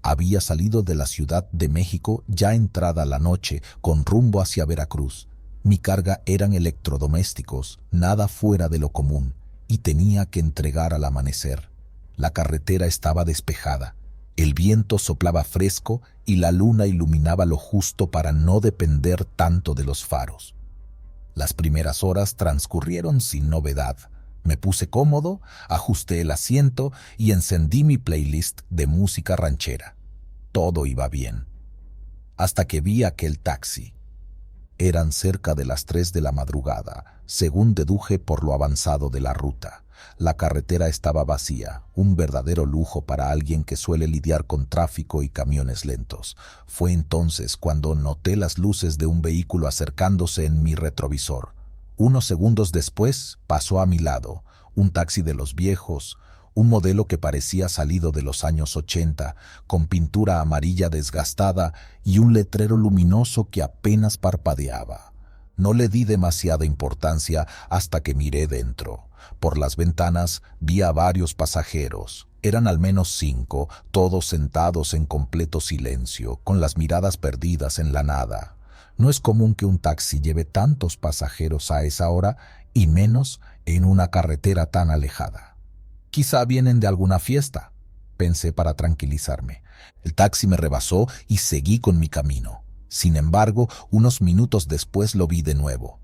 Había salido de la Ciudad de México ya entrada la noche con rumbo hacia Veracruz. Mi carga eran electrodomésticos, nada fuera de lo común, y tenía que entregar al amanecer. La carretera estaba despejada, el viento soplaba fresco y la luna iluminaba lo justo para no depender tanto de los faros. Las primeras horas transcurrieron sin novedad. Me puse cómodo, ajusté el asiento y encendí mi playlist de música ranchera. Todo iba bien. Hasta que vi aquel taxi. Eran cerca de las 3 de la madrugada, según deduje por lo avanzado de la ruta. La carretera estaba vacía, un verdadero lujo para alguien que suele lidiar con tráfico y camiones lentos. Fue entonces cuando noté las luces de un vehículo acercándose en mi retrovisor. Unos segundos después pasó a mi lado, un taxi de los viejos, un modelo que parecía salido de los años 80, con pintura amarilla desgastada y un letrero luminoso que apenas parpadeaba. No le di demasiada importancia hasta que miré dentro. Por las ventanas vi a varios pasajeros. Eran al menos 5, todos sentados en completo silencio, con las miradas perdidas en la nada. No es común que un taxi lleve tantos pasajeros a esa hora, y menos en una carretera tan alejada. Quizá vienen de alguna fiesta, pensé para tranquilizarme. El taxi me rebasó y seguí con mi camino. Sin embargo, unos minutos después lo vi de nuevo.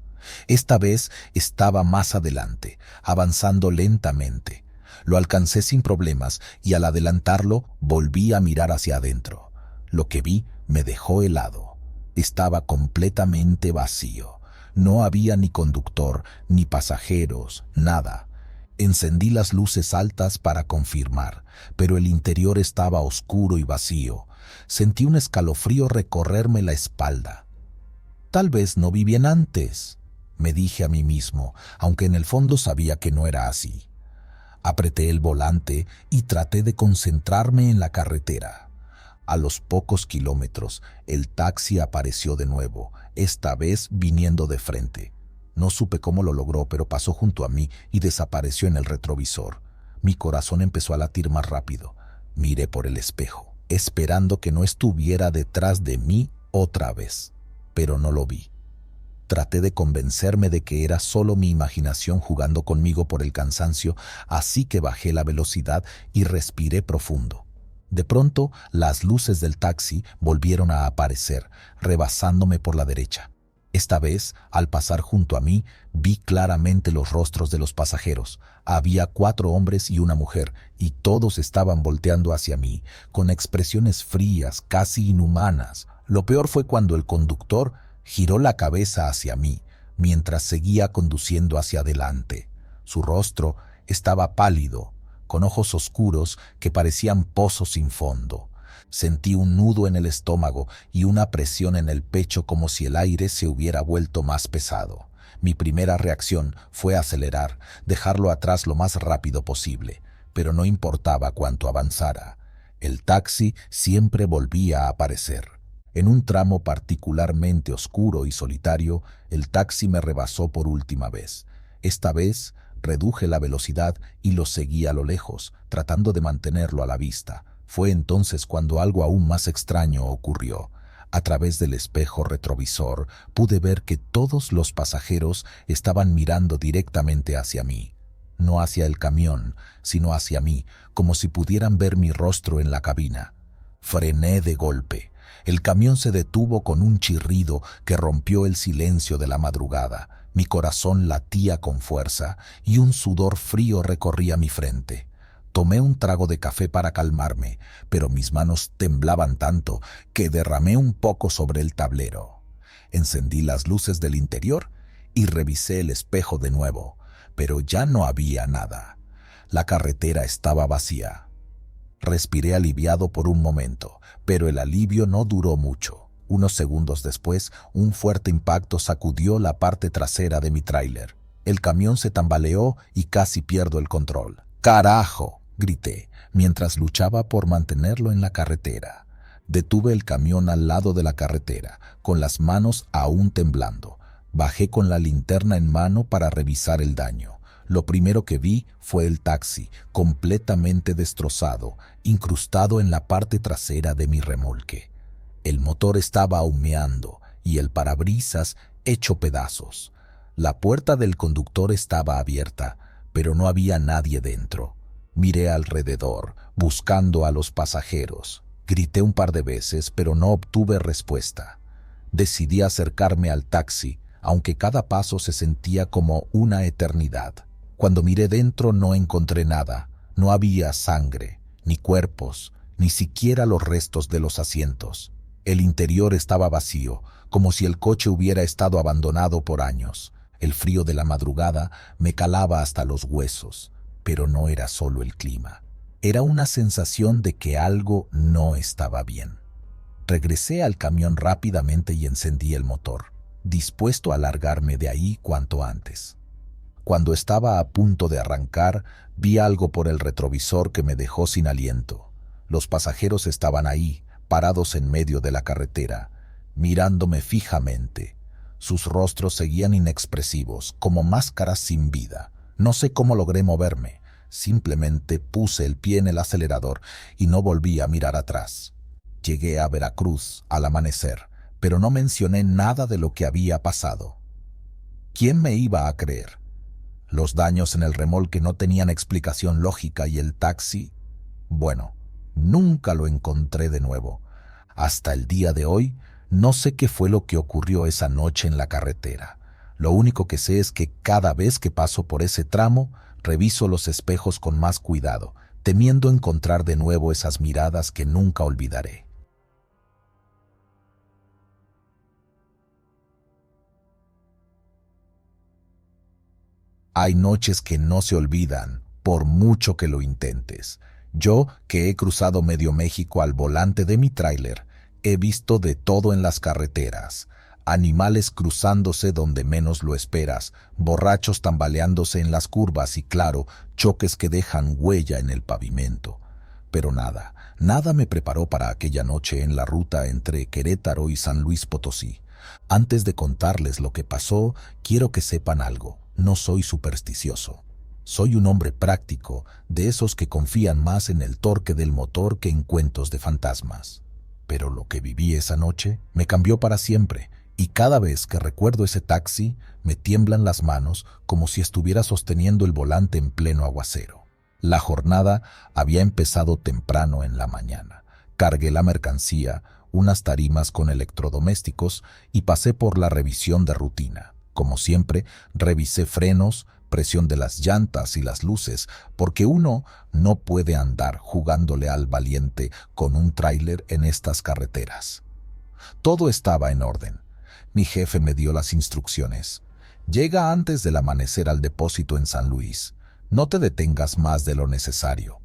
Esta vez estaba más adelante, avanzando lentamente. Lo alcancé sin problemas y al adelantarlo volví a mirar hacia adentro. Lo que vi me dejó helado. Estaba completamente vacío. No había ni conductor, ni pasajeros, nada. Encendí las luces altas para confirmar, pero el interior estaba oscuro y vacío. Sentí un escalofrío recorrerme la espalda. Tal vez no vi bien antes, me dije a mí mismo, aunque en el fondo sabía que no era así. Apreté el volante y traté de concentrarme en la carretera. A los pocos kilómetros, el taxi apareció de nuevo, esta vez viniendo de frente. No supe cómo lo logró, pero pasó junto a mí y desapareció en el retrovisor. Mi corazón empezó a latir más rápido. Miré por el espejo, esperando que no estuviera detrás de mí otra vez, pero no lo vi. Traté de convencerme de que era solo mi imaginación jugando conmigo por el cansancio, así que bajé la velocidad y respiré profundo. De pronto, las luces del taxi volvieron a aparecer, rebasándome por la derecha. Esta vez, al pasar junto a mí, vi claramente los rostros de los pasajeros. Había 4 hombres y una mujer, y todos estaban volteando hacia mí, con expresiones frías, casi inhumanas. Lo peor fue cuando el conductor giró la cabeza hacia mí, mientras seguía conduciendo hacia adelante. Su rostro estaba pálido, con ojos oscuros que parecían pozos sin fondo. Sentí un nudo en el estómago y una presión en el pecho como si el aire se hubiera vuelto más pesado. Mi primera reacción fue acelerar, dejarlo atrás lo más rápido posible, pero no importaba cuánto avanzara. El taxi siempre volvía a aparecer. En un tramo particularmente oscuro y solitario, el taxi me rebasó por última vez. Esta vez reduje la velocidad y lo seguí a lo lejos, tratando de mantenerlo a la vista. Fue entonces cuando algo aún más extraño ocurrió. A través del espejo retrovisor pude ver que todos los pasajeros estaban mirando directamente hacia mí. No hacia el camión, sino hacia mí, como si pudieran ver mi rostro en la cabina. Frené de golpe. El camión se detuvo con un chirrido que rompió el silencio de la madrugada. Mi corazón latía con fuerza y un sudor frío recorría mi frente. Tomé un trago de café para calmarme, pero mis manos temblaban tanto que derramé un poco sobre el tablero. Encendí las luces del interior y revisé el espejo de nuevo, pero ya no había nada. La carretera estaba vacía. Respiré aliviado por un momento, pero el alivio no duró mucho. Unos segundos después, un fuerte impacto sacudió la parte trasera de mi tráiler. El camión se tambaleó y casi pierdo el control. ¡Carajo!, grité, mientras luchaba por mantenerlo en la carretera. Detuve el camión al lado de la carretera, con las manos aún temblando. Bajé con la linterna en mano para revisar el daño. Lo primero que vi fue el taxi, completamente destrozado, incrustado en la parte trasera de mi remolque. El motor estaba humeando y el parabrisas hecho pedazos. La puerta del conductor estaba abierta, pero no había nadie dentro. Miré alrededor, buscando a los pasajeros. Grité un par de veces, pero no obtuve respuesta. Decidí acercarme al taxi, aunque cada paso se sentía como una eternidad. Cuando miré dentro no encontré nada. No había sangre, ni cuerpos, ni siquiera los restos de los asientos. El interior estaba vacío, como si el coche hubiera estado abandonado por años. El frío de la madrugada me calaba hasta los huesos, pero no era solo el clima. Era una sensación de que algo no estaba bien. Regresé al camión rápidamente y encendí el motor, dispuesto a largarme de ahí cuanto antes. Cuando estaba a punto de arrancar, vi algo por el retrovisor que me dejó sin aliento. Los pasajeros estaban ahí, parados en medio de la carretera, mirándome fijamente. Sus rostros seguían inexpresivos, como máscaras sin vida. No sé cómo logré moverme. Simplemente puse el pie en el acelerador y no volví a mirar atrás. Llegué a Veracruz al amanecer, pero no mencioné nada de lo que había pasado. ¿Quién me iba a creer? Los daños en el remolque no tenían explicación lógica y el taxi, bueno, nunca lo encontré de nuevo. Hasta el día de hoy, no sé qué fue lo que ocurrió esa noche en la carretera. Lo único que sé es que cada vez que paso por ese tramo, reviso los espejos con más cuidado, temiendo encontrar de nuevo esas miradas que nunca olvidaré. Hay noches que no se olvidan, por mucho que lo intentes. Yo, que he cruzado medio México al volante de mi tráiler, he visto de todo en las carreteras. Animales cruzándose donde menos lo esperas, borrachos tambaleándose en las curvas y, claro, choques que dejan huella en el pavimento. Pero nada me preparó para aquella noche en la ruta entre Querétaro y San Luis Potosí. Antes de contarles lo que pasó, quiero que sepan algo. No soy supersticioso. Soy un hombre práctico, de esos que confían más en el torque del motor que en cuentos de fantasmas. Pero lo que viví esa noche me cambió para siempre, y cada vez que recuerdo ese taxi, me tiemblan las manos como si estuviera sosteniendo el volante en pleno aguacero. La jornada había empezado temprano en la mañana. Cargué la mercancía, unas tarimas con electrodomésticos y pasé por la revisión de rutina. Como siempre, revisé frenos, presión de las llantas y las luces, porque uno no puede andar jugándole al valiente con un tráiler en estas carreteras. Todo estaba en orden. Mi jefe me dio las instrucciones. Llega antes del amanecer al depósito en San Luis. No te detengas más de lo necesario.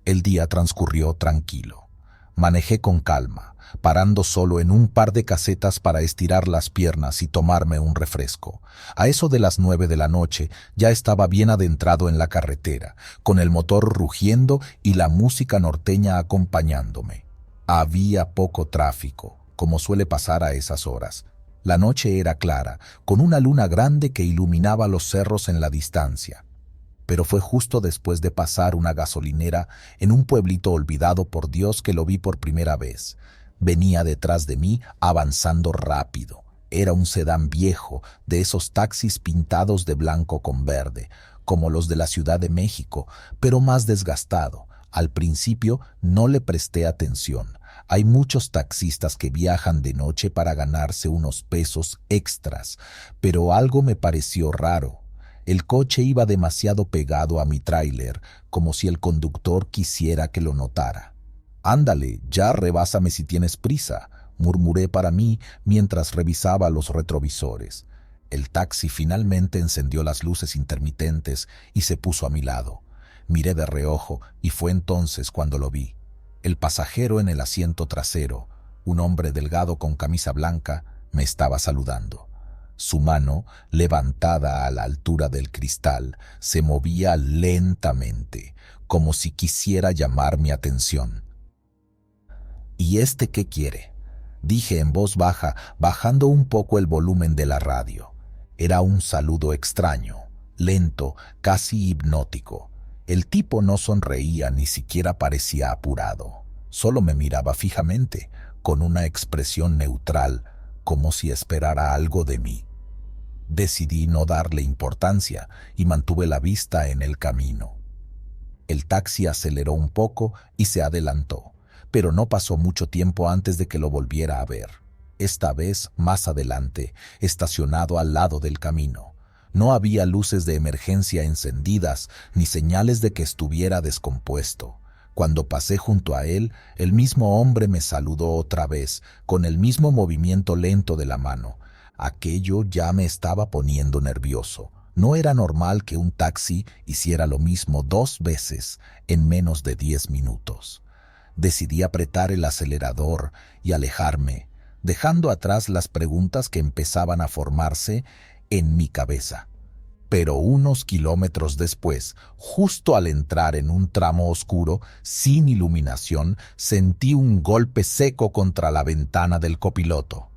El día transcurrió tranquilo. Manejé con calma, parando solo en un par de casetas para estirar las piernas y tomarme un refresco. A eso de las 9 de la noche ya estaba bien adentrado en la carretera, con el motor rugiendo y la música norteña acompañándome. Había poco tráfico, como suele pasar a esas horas. La noche era clara, con una luna grande que iluminaba los cerros en la distancia. Pero fue justo después de pasar una gasolinera en un pueblito olvidado por Dios que lo vi por primera vez. Venía detrás de mí avanzando rápido. Era un sedán viejo, de esos taxis pintados de blanco con verde, como los de la Ciudad de México, pero más desgastado. Al principio no le presté atención. Hay muchos taxistas que viajan de noche para ganarse unos pesos extras, pero algo me pareció raro. El coche iba demasiado pegado a mi tráiler, como si el conductor quisiera que lo notara. «Ándale, ya rebásame si tienes prisa», murmuré para mí mientras revisaba los retrovisores. El taxi finalmente encendió las luces intermitentes y se puso a mi lado. Miré de reojo y fue entonces cuando lo vi. El pasajero en el asiento trasero, un hombre delgado con camisa blanca, me estaba saludando. Su mano, levantada a la altura del cristal, se movía lentamente, como si quisiera llamar mi atención. «¿Y este qué quiere?», dije en voz baja, bajando un poco el volumen de la radio. Era un saludo extraño. lento, casi hipnótico. El tipo no sonreía, ni siquiera parecía apurado. Solo me miraba fijamente, con una expresión neutral, como si esperara algo de mí. Decidí no darle importancia y mantuve la vista en el camino. El taxi aceleró un poco y se adelantó, pero no pasó mucho tiempo antes de que lo volviera a ver. Esta vez más adelante, estacionado al lado del camino. No había luces de emergencia encendidas ni señales de que estuviera descompuesto. Cuando pasé junto a él, el mismo hombre me saludó otra vez, con el mismo movimiento lento de la mano. Aquello ya me estaba poniendo nervioso. No era normal que un taxi hiciera lo mismo 2 veces en menos de 10 minutos. Decidí apretar el acelerador y alejarme, dejando atrás las preguntas que empezaban a formarse en mi cabeza. Pero unos kilómetros después, justo al entrar en un tramo oscuro, sin iluminación, sentí un golpe seco contra la ventana del copiloto.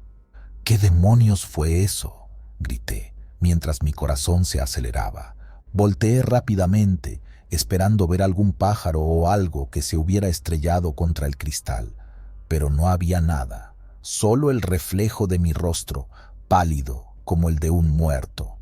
¿Qué demonios fue eso?, grité, mientras mi corazón se aceleraba. Volteé rápidamente, esperando ver algún pájaro o algo que se hubiera estrellado contra el cristal, pero no había nada, solo el reflejo de mi rostro, pálido como el de un muerto.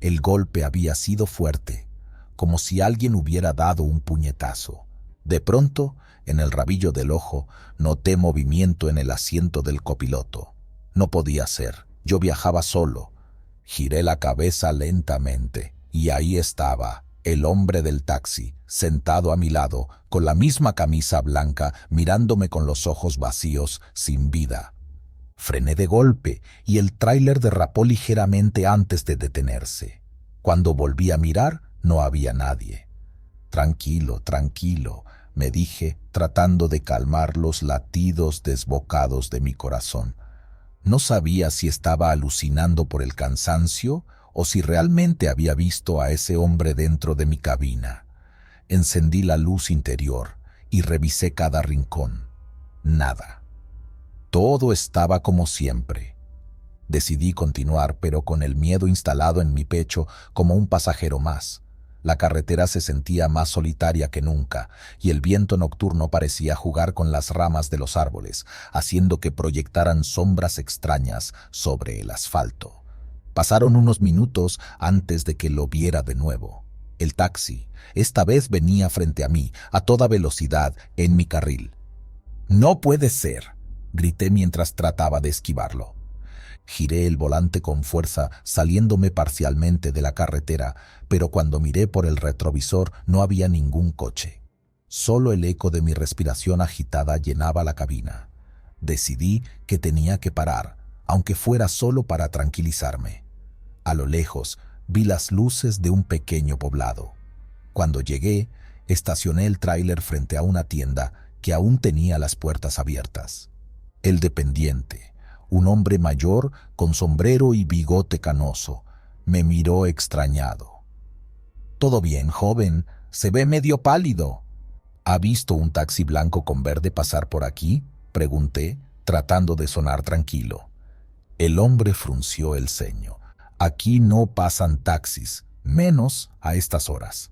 El golpe había sido fuerte, como si alguien hubiera dado un puñetazo. De pronto, en el rabillo del ojo, noté movimiento en el asiento del copiloto. No podía ser, yo viajaba solo. Giré la cabeza lentamente, y ahí estaba, el hombre del taxi, sentado a mi lado, con la misma camisa blanca, mirándome con los ojos vacíos, sin vida. Frené de golpe, y el tráiler derrapó ligeramente antes de detenerse. Cuando volví a mirar, no había nadie. Tranquilo, tranquilo, me dije, tratando de calmar los latidos desbocados de mi corazón. No sabía si estaba alucinando por el cansancio o si realmente había visto a ese hombre dentro de mi cabina. Encendí la luz interior y revisé cada rincón. Nada. Todo estaba como siempre. Decidí continuar, pero con el miedo instalado en mi pecho como un pasajero más. La carretera se sentía más solitaria que nunca, y el viento nocturno parecía jugar con las ramas de los árboles, haciendo que proyectaran sombras extrañas sobre el asfalto. Pasaron unos minutos antes de que lo viera de nuevo. El taxi, esta vez venía frente a mí, a toda velocidad, en mi carril. «¡No puede ser!», grité mientras trataba de esquivarlo. Giré el volante con fuerza, saliéndome parcialmente de la carretera, pero cuando miré por el retrovisor no había ningún coche. Solo el eco de mi respiración agitada llenaba la cabina. Decidí que tenía que parar, aunque fuera solo para tranquilizarme. A lo lejos vi las luces de un pequeño poblado. Cuando llegué, estacioné el tráiler frente a una tienda que aún tenía las puertas abiertas. El dependiente, un hombre mayor con sombrero y bigote canoso, me miró extrañado. «¿Todo bien, joven? Se ve medio pálido». «¿Ha visto un taxi blanco con verde pasar por aquí?», pregunté, tratando de sonar tranquilo. El hombre frunció el ceño. «Aquí no pasan taxis, menos a estas horas».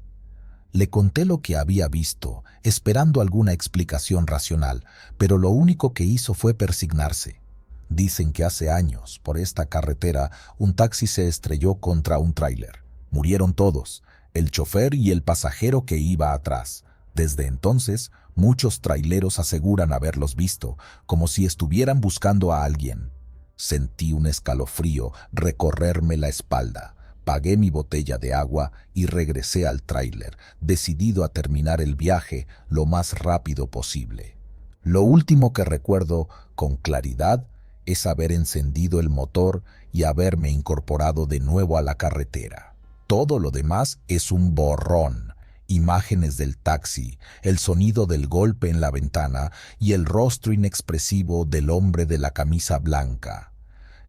Le conté lo que había visto, esperando alguna explicación racional, pero lo único que hizo fue persignarse. Dicen que hace años, por esta carretera, un taxi se estrelló contra un tráiler. Murieron todos, el chofer y el pasajero que iba atrás. Desde entonces, muchos traileros aseguran haberlos visto, como si estuvieran buscando a alguien. Sentí un escalofrío recorrerme la espalda. Pagué mi botella de agua y regresé al tráiler, decidido a terminar el viaje lo más rápido posible. Lo último que recuerdo con claridad es haber encendido el motor y haberme incorporado de nuevo a la carretera. Todo lo demás es un borrón. Imágenes del taxi, el sonido del golpe en la ventana y el rostro inexpresivo del hombre de la camisa blanca.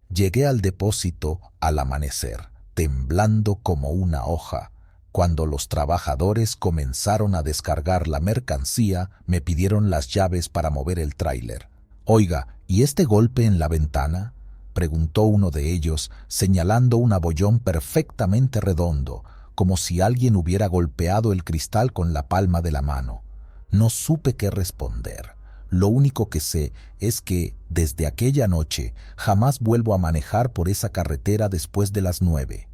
Llegué al depósito al amanecer, temblando como una hoja. Cuando los trabajadores comenzaron a descargar la mercancía, me pidieron las llaves para mover el tráiler. «Oiga, ¿y este golpe en la ventana?», preguntó uno de ellos, señalando un abollón perfectamente redondo, como si alguien hubiera golpeado el cristal con la palma de la mano. No supe qué responder. Lo único que sé es que, desde aquella noche, jamás vuelvo a manejar por esa carretera después de las 9.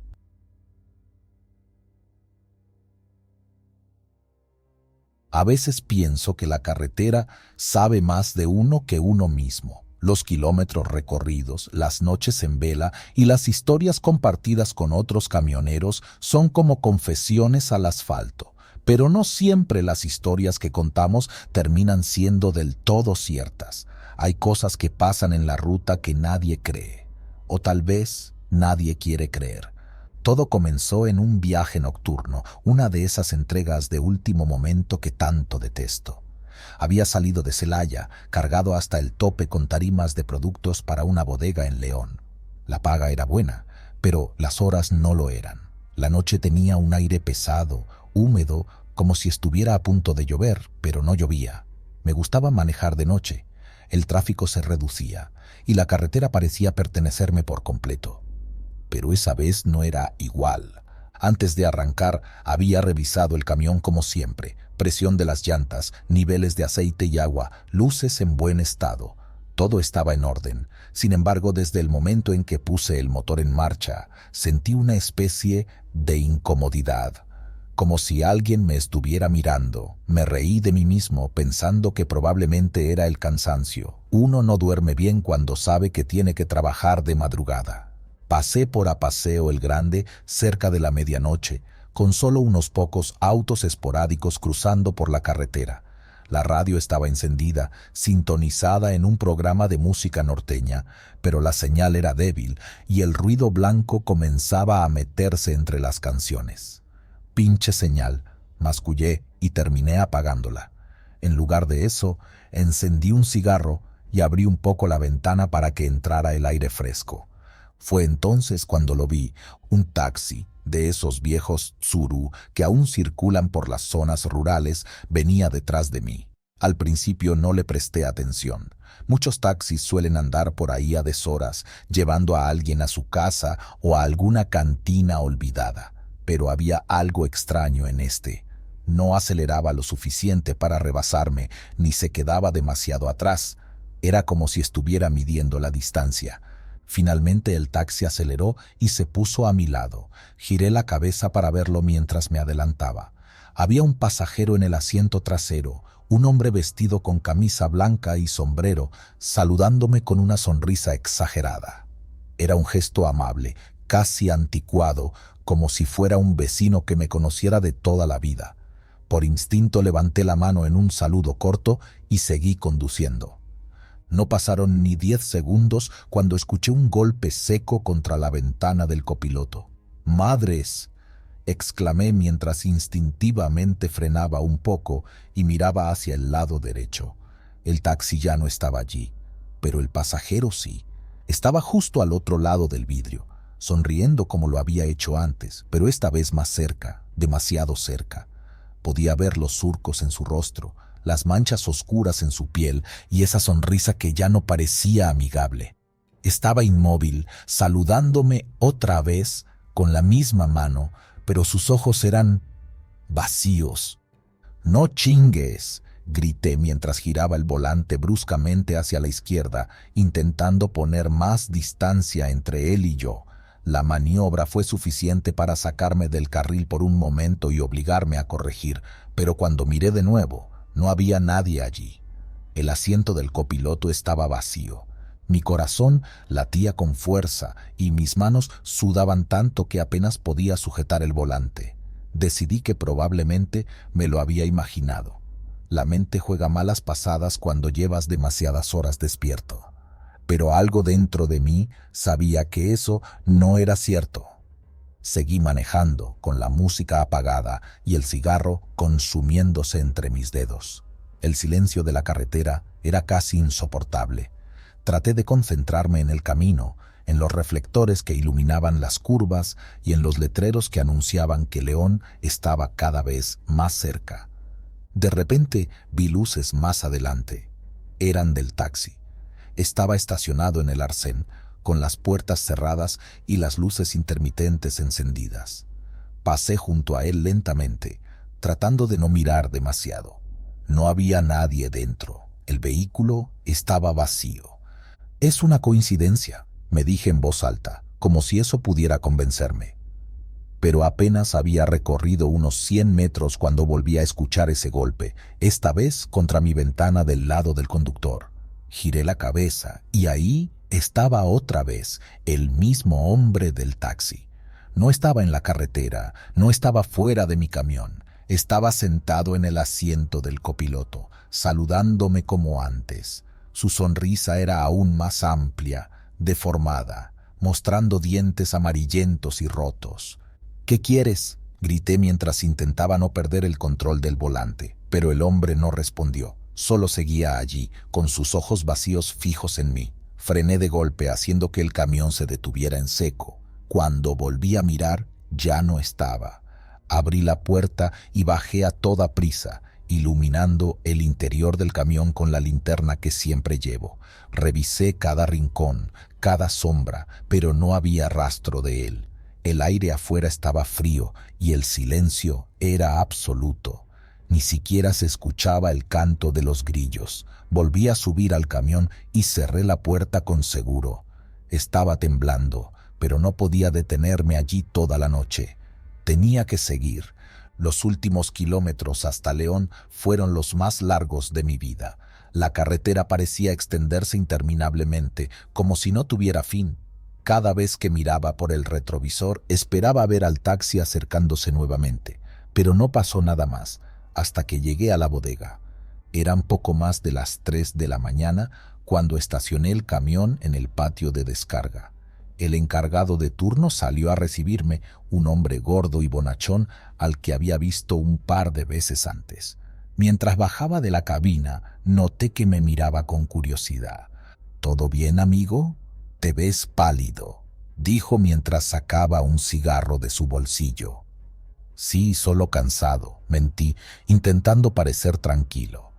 A veces pienso que la carretera sabe más de uno que uno mismo. Los kilómetros recorridos, las noches en vela y las historias compartidas con otros camioneros son como confesiones al asfalto. Pero no siempre las historias que contamos terminan siendo del todo ciertas. Hay cosas que pasan en la ruta que nadie cree. O tal vez nadie quiere creer. Todo comenzó en un viaje nocturno, una de esas entregas de último momento que tanto detesto. Había salido de Celaya, cargado hasta el tope con tarimas de productos para una bodega en León. La paga era buena, pero las horas no lo eran. La noche tenía un aire pesado, húmedo, como si estuviera a punto de llover, pero no llovía. Me gustaba manejar de noche. El tráfico se reducía y la carretera parecía pertenecerme por completo. Pero esa vez no era igual. Antes de arrancar, había revisado el camión como siempre: presión de las llantas, niveles de aceite y agua, luces en buen estado. Todo estaba en orden. Sin embargo, desde el momento en que puse el motor en marcha, sentí una especie de incomodidad, como si alguien me estuviera mirando. Me reí de mí mismo pensando que probablemente era el cansancio. Uno no duerme bien cuando sabe que tiene que trabajar de madrugada. Pasé por Apaseo el Grande cerca de la medianoche, con solo unos pocos autos esporádicos cruzando por la carretera. La radio estaba encendida, sintonizada en un programa de música norteña, pero la señal era débil y el ruido blanco comenzaba a meterse entre las canciones. Pinche señal, mascullé y terminé apagándola. En lugar de eso, encendí un cigarro y abrí un poco la ventana para que entrara el aire fresco. Fue entonces cuando lo vi: un taxi, de esos viejos Tsuru que aún circulan por las zonas rurales, venía detrás de mí. Al principio no le presté atención. Muchos taxis suelen andar por ahí a deshoras, llevando a alguien a su casa o a alguna cantina olvidada. Pero había algo extraño en este. No aceleraba lo suficiente para rebasarme, ni se quedaba demasiado atrás. Era como si estuviera midiendo la distancia. Finalmente el taxi aceleró y se puso a mi lado. Giré la cabeza para verlo mientras me adelantaba. Había un pasajero en el asiento trasero, un hombre vestido con camisa blanca y sombrero, saludándome con una sonrisa exagerada. Era un gesto amable, casi anticuado, como si fuera un vecino que me conociera de toda la vida. Por instinto levanté la mano en un saludo corto y seguí conduciendo. No pasaron ni 10 segundos cuando escuché un golpe seco contra la ventana del copiloto. ¡Madres!, exclamé mientras instintivamente frenaba un poco y miraba hacia el lado derecho. El taxi ya no estaba allí, pero el pasajero sí. Estaba justo al otro lado del vidrio, sonriendo como lo había hecho antes, pero esta vez más cerca, demasiado cerca. Podía ver los surcos en su rostro, las manchas oscuras en su piel y esa sonrisa que ya no parecía amigable. Estaba inmóvil, saludándome otra vez con la misma mano, pero sus ojos eran vacíos. «No chingues», grité mientras giraba el volante bruscamente hacia la izquierda, intentando poner más distancia entre él y yo. La maniobra fue suficiente para sacarme del carril por un momento y obligarme a corregir, pero cuando miré de nuevo, no había nadie allí. El asiento del copiloto estaba vacío. Mi corazón latía con fuerza y mis manos sudaban tanto que apenas podía sujetar el volante. Decidí que probablemente me lo había imaginado. La mente juega malas pasadas cuando llevas demasiadas horas despierto. Pero algo dentro de mí sabía que eso no era cierto. Seguí manejando, con la música apagada y el cigarro consumiéndose entre mis dedos. El silencio de la carretera era casi insoportable. Traté de concentrarme en el camino, en los reflectores que iluminaban las curvas y en los letreros que anunciaban que León estaba cada vez más cerca. De repente vi luces más adelante. Eran del taxi. Estaba estacionado en el arcén, con las puertas cerradas y las luces intermitentes encendidas. Pasé junto a él lentamente, tratando de no mirar demasiado. No había nadie dentro. El vehículo estaba vacío. Es una coincidencia, me dije en voz alta, como si eso pudiera convencerme. Pero apenas había recorrido unos 100 metros cuando volví a escuchar ese golpe, esta vez contra mi ventana del lado del conductor. Giré la cabeza y ahí estaba otra vez el mismo hombre del taxi. No estaba en la carretera, no estaba fuera de mi camión. Estaba sentado en el asiento del copiloto, saludándome como antes. Su sonrisa era aún más amplia, deformada, mostrando dientes amarillentos y rotos. «¿Qué quieres?», grité mientras intentaba no perder el control del volante, pero el hombre no respondió. Solo seguía allí, con sus ojos vacíos fijos en mí. Frené de golpe, haciendo que el camión se detuviera en seco. Cuando volví a mirar, ya no estaba. Abrí la puerta y bajé a toda prisa, iluminando el interior del camión con la linterna que siempre llevo. Revisé cada rincón, cada sombra, pero no había rastro de él. El aire afuera estaba frío y el silencio era absoluto. Ni siquiera se escuchaba el canto de los grillos. Volví a subir al camión y cerré la puerta con seguro. Estaba temblando, pero no podía detenerme allí toda la noche. Tenía que seguir. Los últimos kilómetros hasta León fueron los más largos de mi vida. La carretera parecía extenderse interminablemente, como si no tuviera fin. Cada vez que miraba por el retrovisor, esperaba ver al taxi acercándose nuevamente, pero no pasó nada más, hasta que llegué a la bodega. Eran poco más de las 3 de la mañana cuando estacioné el camión en el patio de descarga. El encargado de turno salió a recibirme, un hombre gordo y bonachón al que había visto un par de veces antes. Mientras bajaba de la cabina, noté que me miraba con curiosidad. «¿Todo bien, amigo? Te ves pálido», dijo mientras sacaba un cigarro de su bolsillo. «Sí, solo cansado», mentí, intentando parecer tranquilo.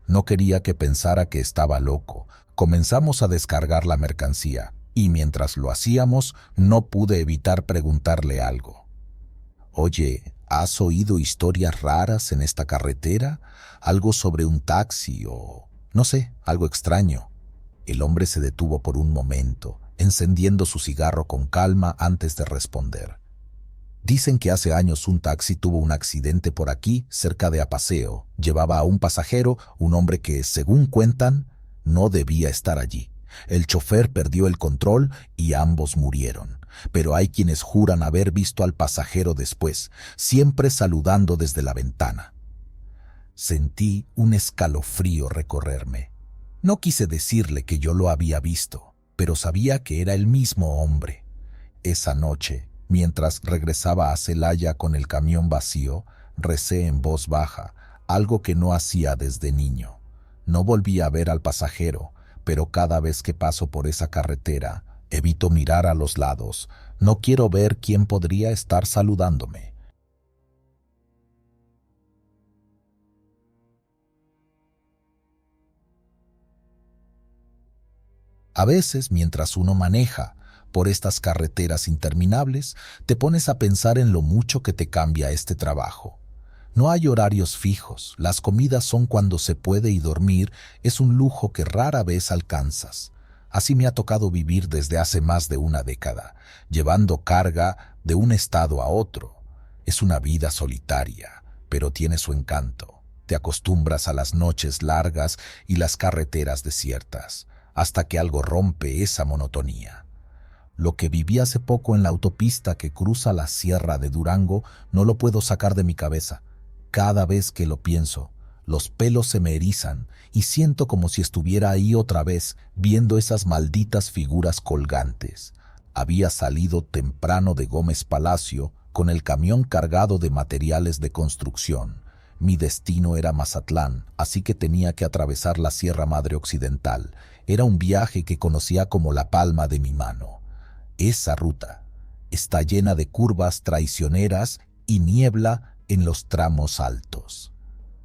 No quería que pensara que estaba loco. Comenzamos a descargar la mercancía, y mientras lo hacíamos, no pude evitar preguntarle algo. «Oye, ¿has oído historias raras en esta carretera? ¿Algo sobre un taxi o, no sé, algo extraño?» El hombre se detuvo por un momento, encendiendo su cigarro con calma antes de responder. «Dicen que hace años un taxi tuvo un accidente por aquí, cerca de Apaseo. Llevaba a un pasajero, un hombre que, según cuentan, no debía estar allí. El chofer perdió el control y ambos murieron. Pero hay quienes juran haber visto al pasajero después, siempre saludando desde la ventana». Sentí un escalofrío recorrerme. No quise decirle que yo lo había visto, pero sabía que era el mismo hombre. Esa noche, mientras regresaba a Celaya con el camión vacío, recé en voz baja, algo que no hacía desde niño. No volví a ver al pasajero, pero cada vez que paso por esa carretera, evito mirar a los lados. No quiero ver quién podría estar saludándome. A veces, mientras uno maneja por estas carreteras interminables, te pones a pensar en lo mucho que te cambia este trabajo. No hay horarios fijos, las comidas son cuando se puede y dormir es un lujo que rara vez alcanzas. Así me ha tocado vivir desde hace más de una década, llevando carga de un estado a otro. Es una vida solitaria, pero tiene su encanto. Te acostumbras a las noches largas y las carreteras desiertas, hasta que algo rompe esa monotonía. Lo que viví hace poco en la autopista que cruza la Sierra de Durango no lo puedo sacar de mi cabeza. Cada vez que lo pienso, los pelos se me erizan y siento como si estuviera ahí otra vez, viendo esas malditas figuras colgantes. Había salido temprano de Gómez Palacio con el camión cargado de materiales de construcción. Mi destino era Mazatlán, así que tenía que atravesar la Sierra Madre Occidental. Era un viaje que conocía como la palma de mi mano. Esa ruta está llena de curvas traicioneras y niebla en los tramos altos.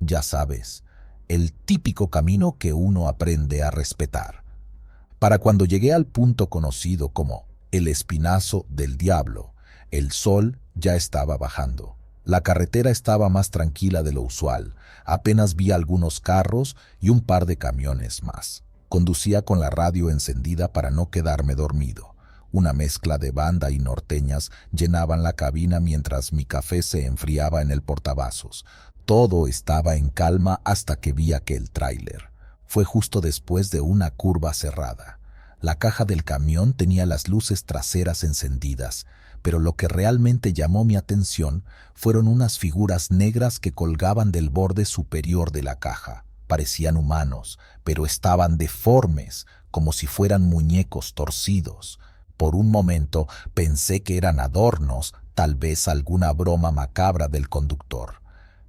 Ya sabes, el típico camino que uno aprende a respetar. Para cuando llegué al punto conocido como el Espinazo del Diablo, el sol Ya estaba bajando. La carretera estaba más tranquila de lo usual. Apenas vi algunos carros y un par de camiones más. Conducía con la radio encendida para no quedarme dormido. Una mezcla de banda y norteñas llenaban la cabina mientras mi café se enfriaba en el portavasos. Todo estaba en calma hasta que vi aquel tráiler. Fue justo después de una curva cerrada. La caja del camión tenía las luces traseras encendidas, pero lo que realmente llamó mi atención fueron unas figuras negras que colgaban del borde superior de la caja. Parecían humanos, pero estaban deformes, como si fueran muñecos torcidos. Por un momento pensé que eran adornos, tal vez alguna broma macabra del conductor.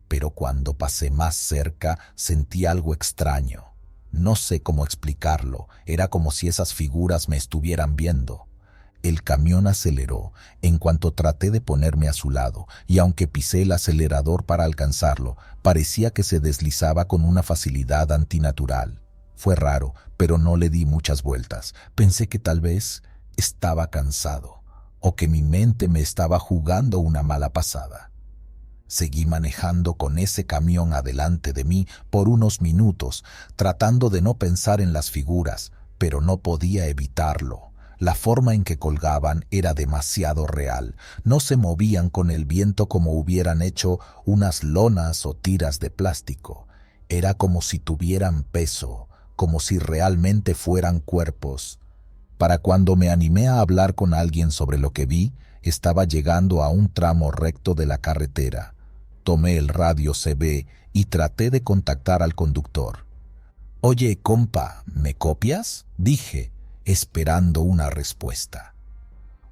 Pero cuando pasé más cerca sentí algo extraño. No sé cómo explicarlo, era como si esas figuras me estuvieran viendo. El camión aceleró en cuanto traté de ponerme a su lado, y aunque pisé el acelerador para alcanzarlo, parecía que se deslizaba con una facilidad antinatural. Fue raro, pero no le di muchas vueltas. Pensé que tal vez estaba cansado, o que mi mente me estaba jugando una mala pasada. Seguí manejando con ese camión adelante de mí por unos minutos, tratando de no pensar en las figuras, pero no podía evitarlo. La forma en que colgaban era demasiado real. No se movían con el viento como hubieran hecho unas lonas o tiras de plástico. Era como si tuvieran peso, como si realmente fueran cuerpos. Para cuando me animé a hablar con alguien sobre lo que vi, estaba llegando a un tramo recto de la carretera. Tomé el radio CB y traté de contactar al conductor. «Oye, compa, ¿me copias?», dije, esperando una respuesta.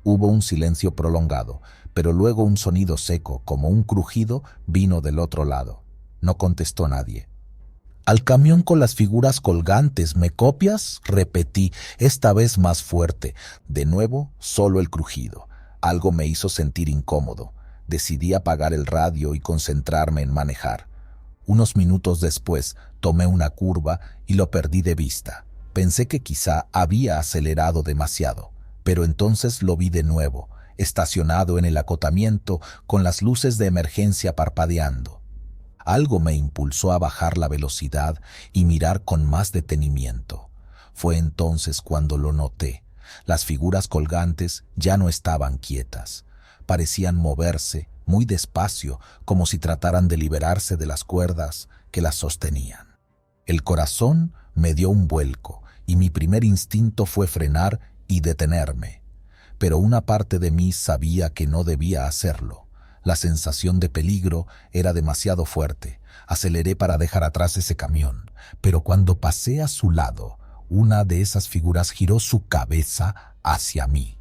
Hubo un silencio prolongado, pero luego un sonido seco, como un crujido, vino del otro lado. No contestó nadie. «Al camión con las figuras colgantes, ¿me copias?», repetí, esta vez más fuerte. De nuevo, solo el crujido. Algo me hizo sentir incómodo. Decidí apagar el radio y concentrarme en manejar. Unos minutos después, tomé una curva y lo perdí de vista. Pensé que quizá había acelerado demasiado, pero entonces lo vi de nuevo, estacionado en el acotamiento con las luces de emergencia parpadeando. Algo me impulsó a bajar la velocidad y mirar con más detenimiento. Fue entonces cuando lo noté. Las figuras colgantes ya no estaban quietas. Parecían moverse muy despacio, como si trataran de liberarse de las cuerdas que las sostenían. El corazón me dio un vuelco y mi primer instinto fue frenar y detenerme. Pero una parte de mí sabía que no debía hacerlo. La sensación de peligro era demasiado fuerte. Aceleré para dejar atrás ese camión, pero cuando pasé a su lado, una de esas figuras giró su cabeza hacia mí.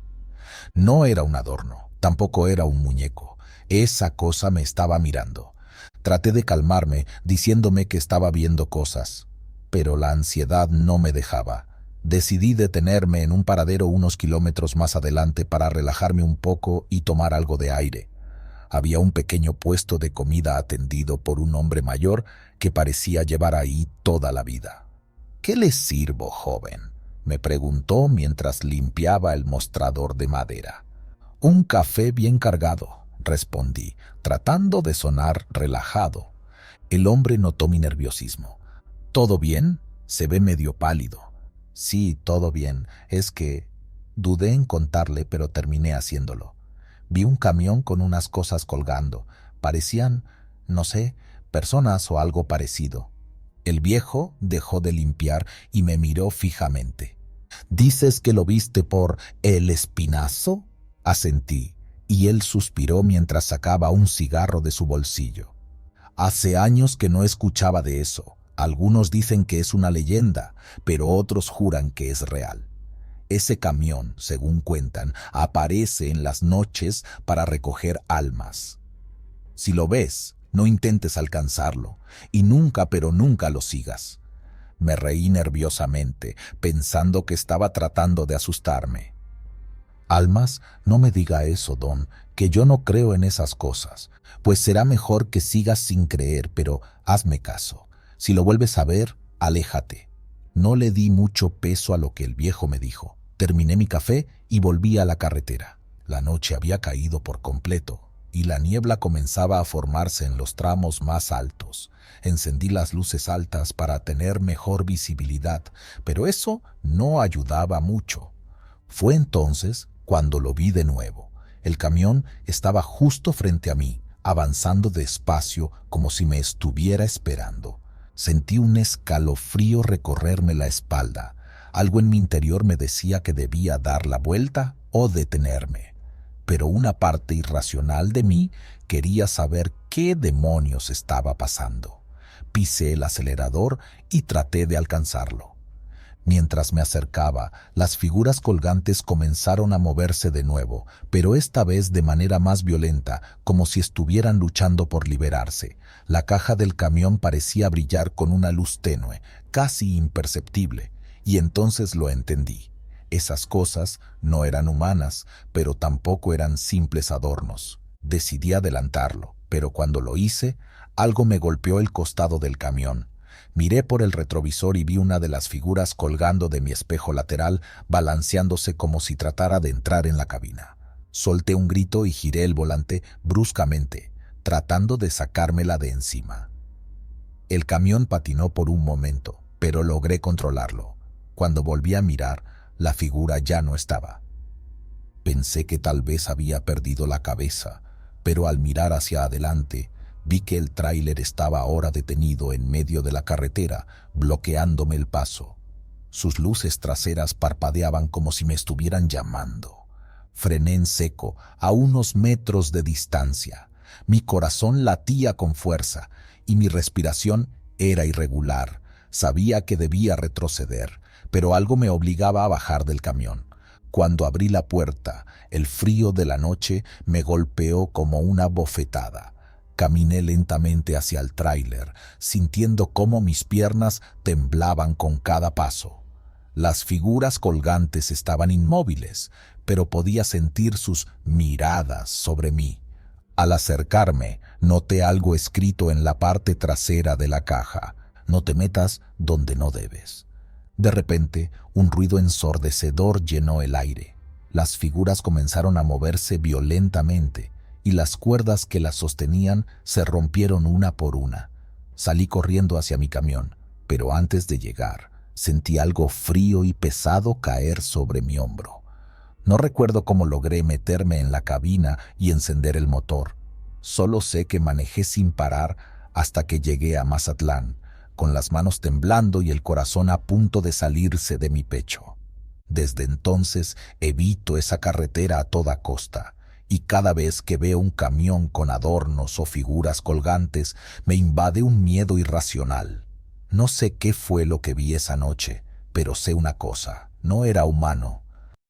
No era un adorno, tampoco era un muñeco. Esa cosa me estaba mirando. Traté de calmarme, diciéndome que estaba viendo cosas, pero la ansiedad no me dejaba. Decidí detenerme en un paradero unos kilómetros más adelante para relajarme un poco y tomar algo de aire. Había un pequeño puesto de comida atendido por un hombre mayor que parecía llevar ahí toda la vida. «¿Qué le sirvo, joven?», me preguntó mientras limpiaba el mostrador de madera. «Un café bien cargado», respondí, tratando de sonar relajado. El hombre notó mi nerviosismo. «¿Todo bien?», se ve medio pálido. «Sí, todo bien. Es que…» Dudé en contarle, pero terminé haciéndolo. Vi un camión con unas cosas colgando. Parecían, no sé, personas o algo parecido. El viejo dejó de limpiar y me miró fijamente. «¿Dices que lo viste por El Espinazo?», asentí, y él suspiró mientras sacaba un cigarro de su bolsillo. «Hace años que no escuchaba de eso. Algunos dicen que es una leyenda, pero otros juran que es real. Ese camión, según cuentan, aparece en las noches para recoger almas. Si lo ves, no intentes alcanzarlo, y nunca, pero nunca lo sigas». Me reí nerviosamente, pensando que estaba tratando de asustarme. «Almas, no me diga eso, Don, que yo no creo en esas cosas. Pues será mejor que sigas sin creer, pero hazme caso. Si lo vuelves a ver, aléjate». No le di mucho peso a lo que el viejo me dijo. Terminé mi café y volví a la carretera. La noche había caído por completo y la niebla comenzaba a formarse en los tramos más altos. Encendí las luces altas para tener mejor visibilidad, pero eso no ayudaba mucho. Fue entonces cuando lo vi de nuevo. El camión estaba justo frente a mí, avanzando despacio como si me estuviera esperando. Sentí un escalofrío recorrerme la espalda. Algo en mi interior me decía que debía dar la vuelta o detenerme. Pero una parte irracional de mí quería saber qué demonios estaba pasando. Pisé el acelerador y traté de alcanzarlo. Mientras me acercaba, las figuras colgantes comenzaron a moverse de nuevo, pero esta vez de manera más violenta, como si estuvieran luchando por liberarse. La caja del camión parecía brillar con una luz tenue, casi imperceptible, y entonces lo entendí. Esas cosas no eran humanas, pero tampoco eran simples adornos. Decidí adelantarlo, pero cuando lo hice, algo me golpeó el costado del camión. Miré por el retrovisor y vi una de las figuras colgando de mi espejo lateral, balanceándose como si tratara de entrar en la cabina. Solté un grito y giré el volante bruscamente, tratando de sacármela de encima. El camión patinó por un momento, pero logré controlarlo. Cuando volví a mirar, la figura ya no estaba. Pensé que tal vez había perdido la cabeza, pero al mirar hacia adelante, vi que el tráiler estaba ahora detenido en medio de la carretera, bloqueándome el paso. Sus luces traseras parpadeaban como si me estuvieran llamando. Frené en seco, a unos metros de distancia. Mi corazón latía con fuerza y mi respiración era irregular. Sabía que debía retroceder, pero algo me obligaba a bajar del camión. Cuando abrí la puerta, el frío de la noche me golpeó como una bofetada. Caminé lentamente hacia el tráiler, sintiendo cómo mis piernas temblaban con cada paso. Las figuras colgantes estaban inmóviles, pero podía sentir sus miradas sobre mí. Al acercarme, noté algo escrito en la parte trasera de la caja: no te metas donde no debes. De repente, un ruido ensordecedor llenó el aire. Las figuras comenzaron a moverse violentamente, y las cuerdas que las sostenían se rompieron una por una. Salí corriendo hacia mi camión, pero antes de llegar, sentí algo frío y pesado caer sobre mi hombro. No recuerdo cómo logré meterme en la cabina y encender el motor. Solo sé que manejé sin parar hasta que llegué a Mazatlán, con las manos temblando y el corazón a punto de salirse de mi pecho. Desde entonces evito esa carretera a toda costa, y cada vez que veo un camión con adornos o figuras colgantes, me invade un miedo irracional. No sé qué fue lo que vi esa noche, pero sé una cosa: no era humano,